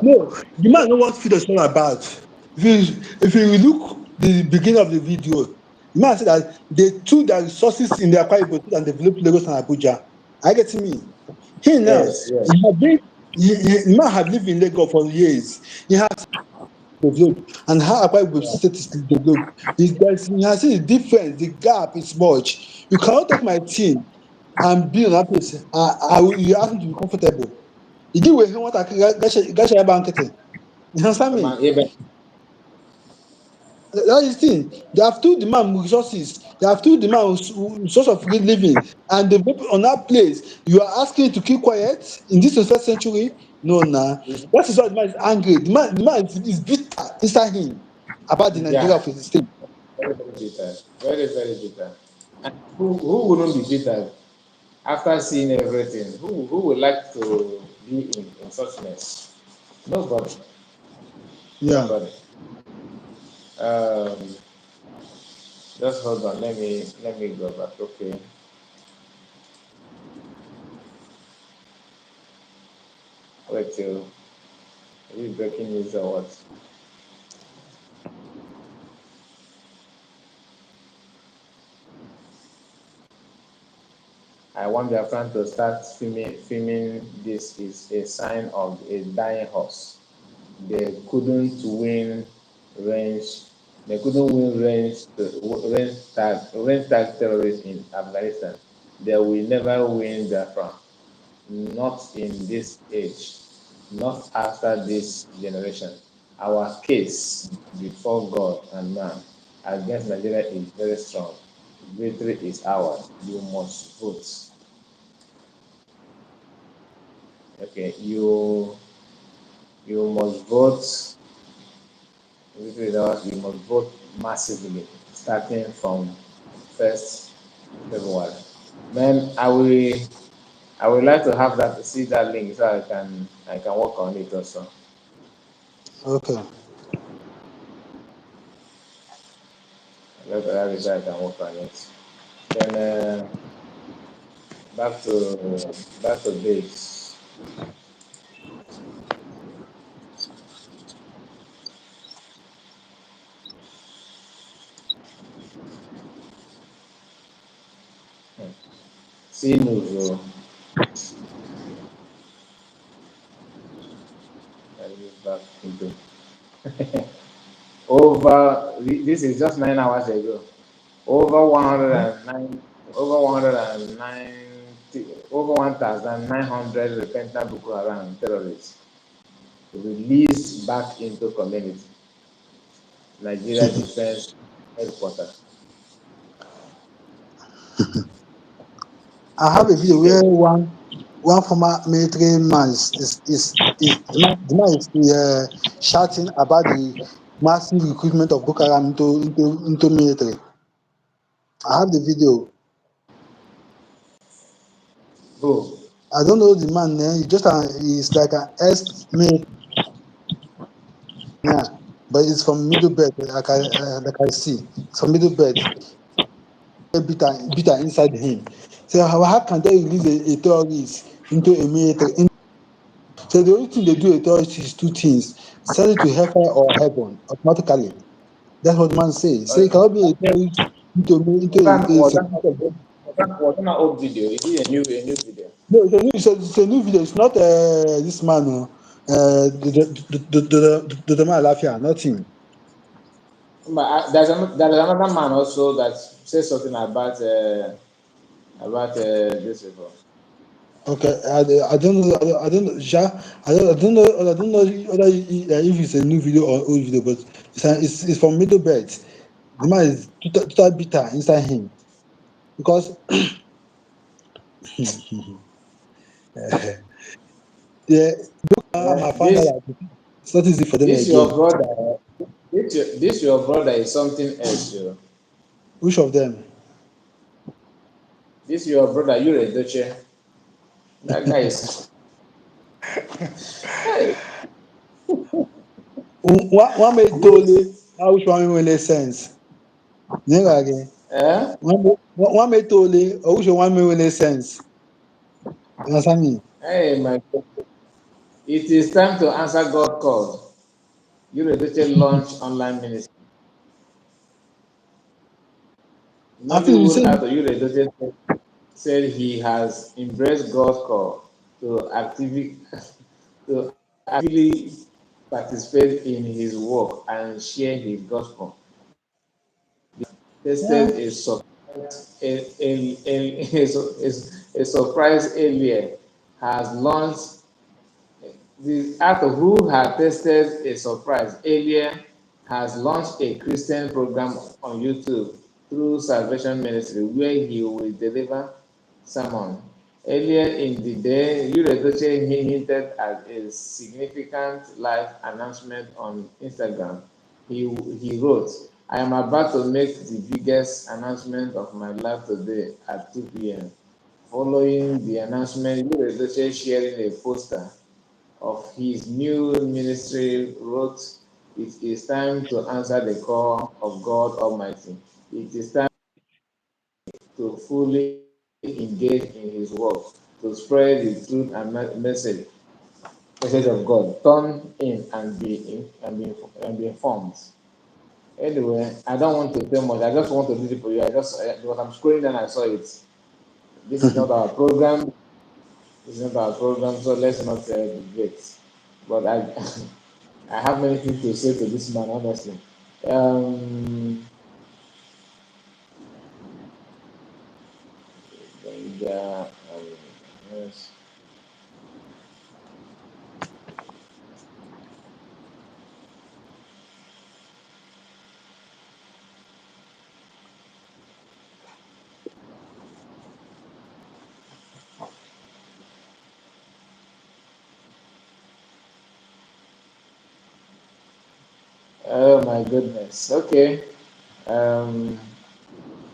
No, the man know what freedom is all about. If you look the beginning of the video, the man said that they took their resources in their Akwa Ibom and developed Lagos and Abuja. Are you getting me? He now, Yes. the man had lived in Lagos for years. He has developed, and how Akwa Ibom state is developed. He has seen the difference, the gap is much. You cannot take my team and be on that place. You ask me to be comfortable. iji wee hụ nwatakịrị gacha ebe a nkịtị. You understand me? That is the thing. They have told the man resources. They have told the man source of living, and the people on that place. You are asking to keep quiet in this 21st century. No, nah. That is why the man is angry. The man is bitter inside him about the Nigeria of his state. Very, very bitter. Very, very bitter. And who wouldn't be bitter after seeing everything? Who would like to be in such mess? Nobody. Yeah. Nobody. Just hold on. Let me go back. Okay. Wait till. Are you breaking news or what? I want their friend to start filming this is a sign of a dying horse. They couldn't win range. They couldn't win range tag terrorists in Afghanistan. They will never win Biafra. Not in this age. Not after this generation. Our case before God and man against Nigeria is very strong. Victory is ours. You must vote. Okay, you must vote. Victory is ours. You must vote massively, starting from 1st February. Man, I would like to have that see that link so I can work on it also. Okay. Let me have it so I can work on it. Then back to dates. See news. Back into over. This is just 9 hours ago. Over 109. Over 190. Over 1,900 repentant Boko Haram terrorists released back into community. Nigeria Defense Headquarters. I have a video where one former military man the man is shouting about the massive recruitment of Boko Haram into military. I have the video. Who? I don't know the man. He's like an ex-military, yeah, but it's from Middle Belt. Like I see, it's from Middle Belt. Bitter inside him. So how can they release a terrorist into a military? So the only thing they do a terrorist is two things: send it to hellfire or heaven automatically. That's what the man says. So it cannot be a terrorist Was that an old video? Is it a new video? No, it's a new video. It's not this man. The man Lafia, not him. But there's another man also that says something about this before. Okay, I don't know. I don't know. I don't know. I don't know whether if it's a new video or old video, but it's from Middle Belt. The man is total bitter inside him because yeah, I found out that it's not easy for them This your again. brother. This your brother is something else. Which of them? This your brother. You're a Doche. That guy is. One made totally. Which one make sense? Never again. One made totally. Or which one make sense? You understand me? Hey, my God. It is time to answer God call. You're a Doche launch online ministry. I think you Nollywood said actor Yure Doche said he has embraced God's call to actively participate in his work and share his gospel. Tested yeah. a surprise alien has launched The actor who had tested a surprise earlier has launched a Christian program on YouTube through Salvation Ministry where he will deliver sermon. Earlier in the day, Yuredoche hinted at a significant live announcement on Instagram. He wrote, I am about to make the biggest announcement of my life today at 2 p.m. Following the announcement, Yuredoche sharing a poster of his new ministry wrote, it is time to answer the call of God Almighty. It is time to fully engage in his work, to spread the truth and message of God. Turn in and be informed. Anyway, I don't want to tell much. I just want to read it for you. Because I'm scrolling and I saw it. This is not our program. This is not our program, so let's not debate. But I, I have many things to say to this man, honestly. Yeah, yes. Oh my goodness. Okay. Um,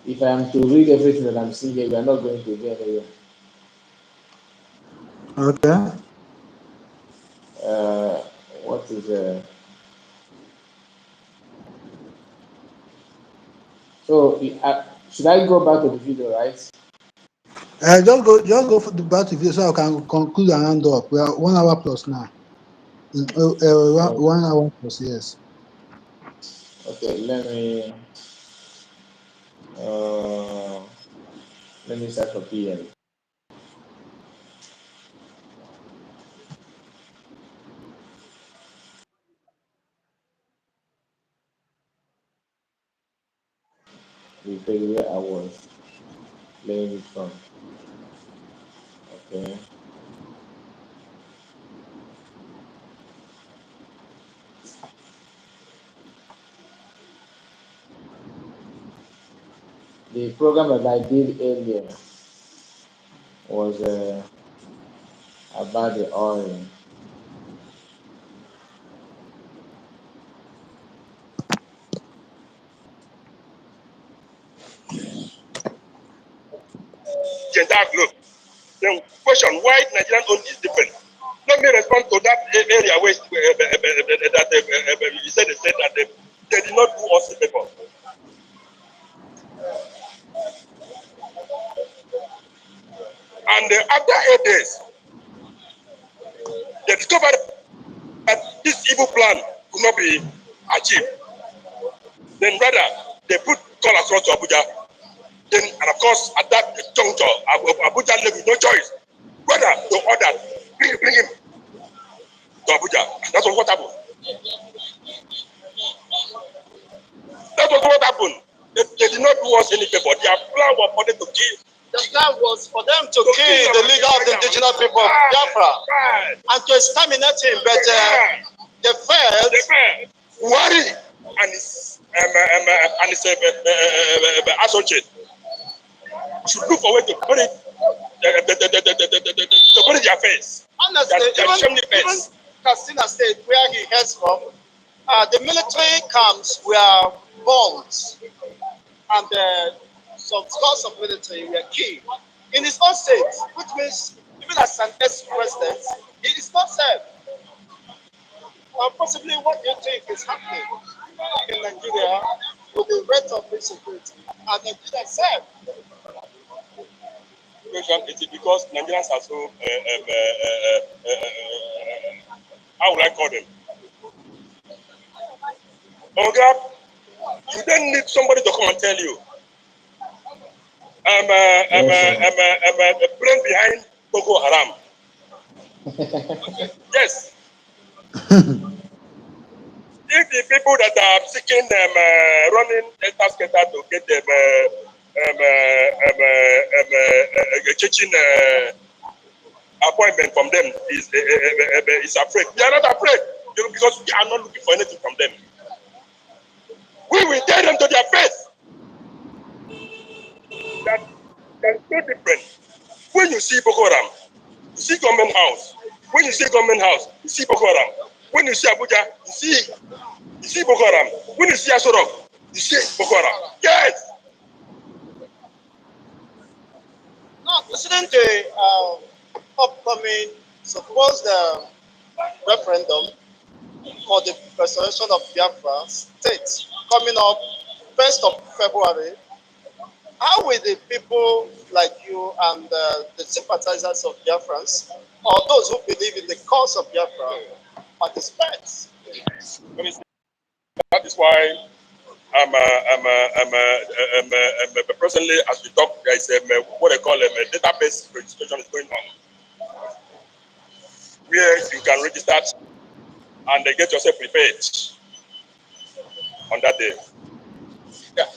if I am to read everything that I'm seeing here, we are not going to get anywhere. Okay. Uh, what is so should I go back to the video, right? Just go for the back to video so I can conclude and round up. We are 1 hour plus now. Oh, 1 hour plus, yes. okay, uh, let me start for PM. We pay where I was playing it from. Okay. The program that I did earlier was about the oil. The entire globe. Then question why Nigerian own is different. Let me respond to that area where you said that they did not do us a favor. And after 8 days, they discovered that this evil plan could not be achieved. Then rather, they put call across to Abuja. Then, and of course, at that juncture, Abuja left with no choice. Rather, to order, bring him to Abuja. That's what happened. That was what happened. They did not do us any favor. Their plan was for them to kill. The plan was for them to kill the leader of the indigenous people of Biafra and to exterminate him, but they failed. Worry and his associate should look for a way to bury their face. Honestly, even Katsina State, where he hails from, the military camps were bombed, and some scores of military were killed in his own state, which means even as an ex-president, he is not safe. Possibly, what do you think is happening in Nigeria with the rate of insecurity? Are Nigeria safe? It is because Nigerians are so how would I call them? Okay, you then need somebody to come and tell you. I'm a brain behind Boko Haram. Yes. If the people that are seeking running Etasketa to get them kitchen appointment from them is afraid. We are not afraid because we are not looking for anything from them. We will tell them to their face that there is no difference. When you see Boko Haram, you see government house. When you see government house, you see Boko Haram. When you see Abuja, you see Boko Haram. When you see Asorok, you see Boko Haram. Yes. Now, considering the upcoming supposed referendum for the restoration of Biafra state coming up 1st of February, how will the people like you and the sympathizers of Biafrans, or those who believe in the cause of Biafra, participate? That is why presently, as we talk, there is what they call a database registration is going on, where you can register and get yourself prepared on that day. Yeah.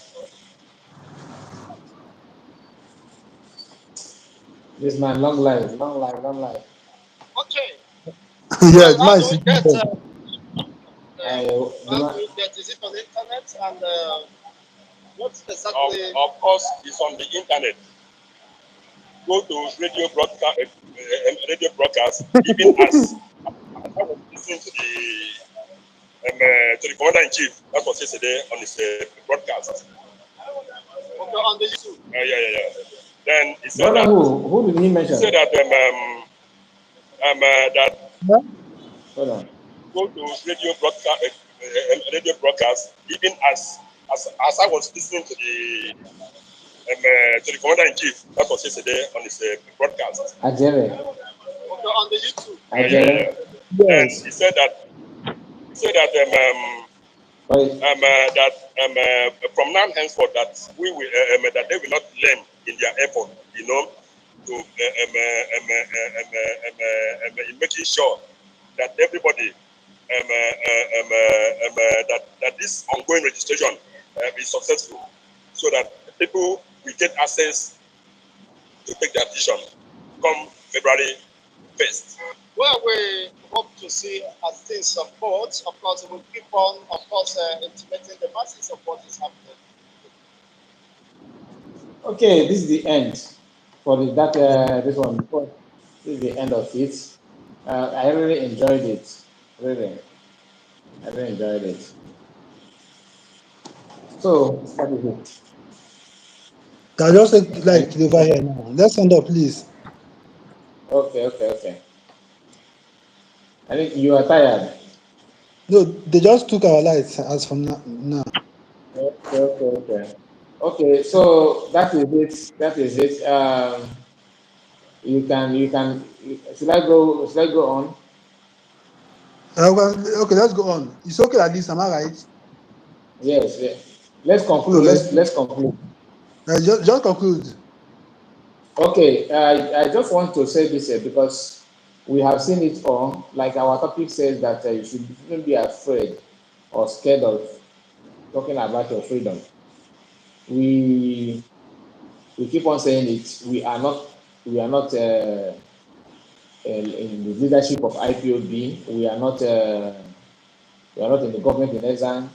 This man, long life, long life, long life. Okay. Yes, How man. do we get Is it on the internet, and what's exactly? Of course, it's on the internet. Go to radio broadcast, even as I was listening to the commander in chief. That was yesterday on his broadcast. Okay, on the YouTube. Yeah. Then he said brother, that. who did he mention? He said that that Hold on. go to radio broadcast, even as I was listening to the commander in chief. That was yesterday on his broadcast. Ajere. Okay, on the YouTube. Ajere. And he said that from now henceforth that we will that they will not lame in their effort, to in making sure that everybody that this ongoing registration is successful, so that people will get access to take their decision come February 1st. Well, we hope to see as things unfold. Of course, we will keep on, intimating the masses of what is happening. Okay, this is the end for this one. This is the end of it. I really enjoyed it. Really, I really enjoyed it. So that is it. I just like over here now. Let's end up, please. Okay. I think you are tired. No, they just took our lights as from now. Okay. So that is it. You can. Should I go? Should I go on? Okay, let's go on. It's okay at least, am I right? Yes. Let's conclude. Okay, Let's conclude. just conclude. Okay, I just want to say this because we have seen it all. Like our topic says that you shouldn't be afraid or scared of talking about your freedom. We keep on saying it. We are not in the leadership of IPOB. We are not in the government in exam,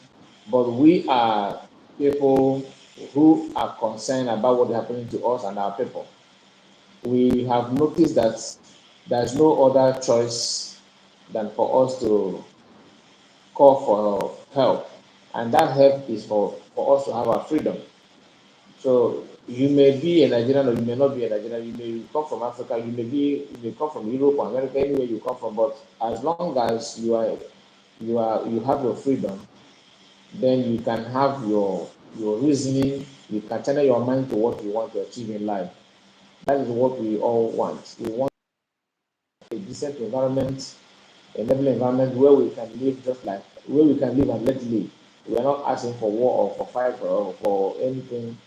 but we are people who are concerned about what is happening to us and our people. We have noticed that there's no other choice than for us to call for help, and that help is for us to have our freedom. So you may be a Nigerian or you may not be a Nigerian. You may come from Africa. You may come from Europe or America, anywhere you come from. But as long as you have your freedom, then you can have your reasoning. You can channel your mind to what you want to achieve in life. That is what we all want. We want a decent environment, a level environment where we can live where we can live and let live. We are not asking for war or for fight or for anything,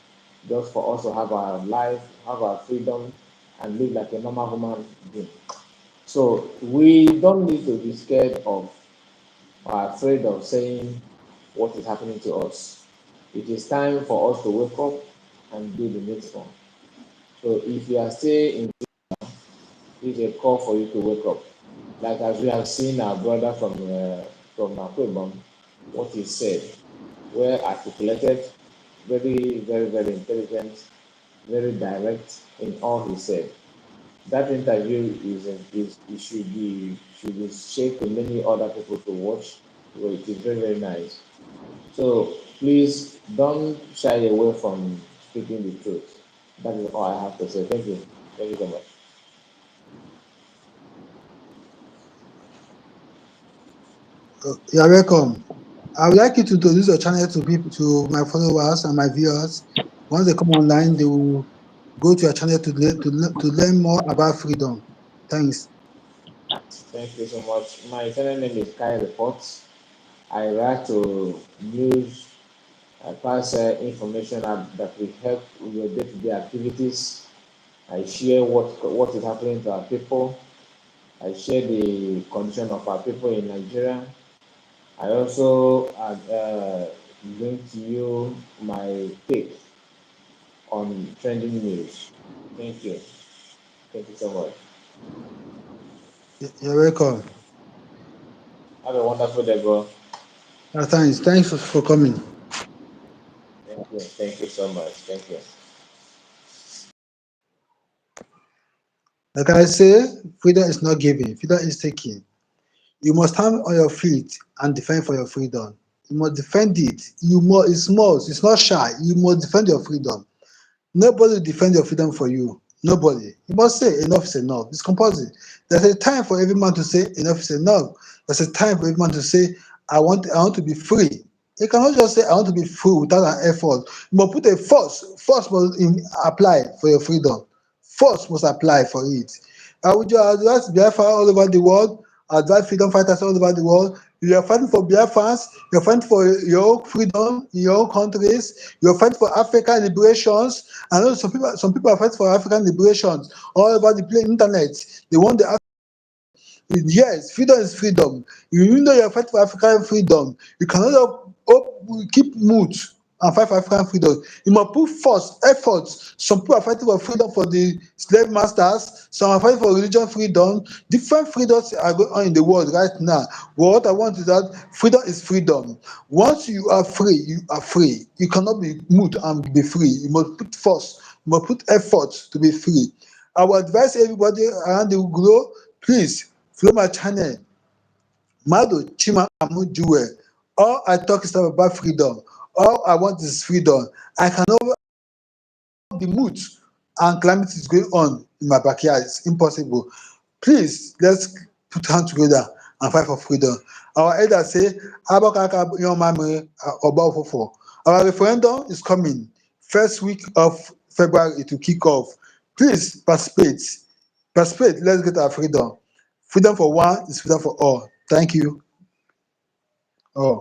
just for us to have our life, have our freedom, and live like a normal human being. So we don't need to be scared of or afraid of saying what is happening to us. It is time for us to wake up and do the next one. So if you are still in is a call for you to wake up. Like as we have seen our brother from Akwebom, what he said, well articulated, very intelligent, very direct in all he said. That interview is it should be shared to many other people to watch. So it is very nice. So please don't shy away from speaking the truth. That is all I have to say. Thank you. Thank you so much. You're welcome. I would like you to introduce your channel to people, to my followers and my viewers. Once they come online, they will go to your channel to learn more about freedom. Thanks. Thank you so much. My channel name is Kai Reports. I write to news, I pass information that will help in your day-to-day activities. I share what is happening to our people. I share the condition of our people in Nigeria. I also bring to you my take on trending news. Thank you. Thank you so much. You're welcome. Have a wonderful day, bro. Thanks. Thanks for coming. Thank you. Thank you so much. Thank you. Like I say, freedom is not given, freedom is taken. You must stand on your feet and defend for your freedom. You must defend it. It's small, it's not shy. You must defend your freedom. Nobody will defend your freedom for you. Nobody. You must say enough is enough. It's compulsory. There's a time for every man to say enough is enough. There's a time for every man to say, I want to be free. You cannot just say I want to be free without an effort. You must put a force. Force must apply for your freedom. Force must apply for it. I would just advise Biafra all over the world, advise freedom fighters all over the world. You are fighting for Biafrans, you're fighting for your freedom in your own countries, you're fighting for African liberations. I know some people are fighting for African liberations all over the internet. They want the yes, freedom is freedom. Even though you're fighting for African freedom, you cannot keep mute and fight for African freedom. You must put force, efforts. Some people are fighting for freedom for the slave masters, some are fighting for religion freedom. Different freedoms are going on in the world right now. But what I want is that freedom is freedom. Once you are free, you are free. You cannot be mute and be free. You must put force, you must put effort to be free. I will advise everybody around the globe, please follow my channel, Mado Chima Amujue. All I talk is about freedom. All I want is freedom. I cannot be mute and calamity is going on in my backyard. It's impossible. Please, let's put hands together and fight for freedom. Our elders say, "Abakaka Yomame Obafofo." Our referendum is coming. First week of February, it will kick off. Please participate. Participate. Let's get our freedom. Freedom for one is freedom for all. Thank you. Oh.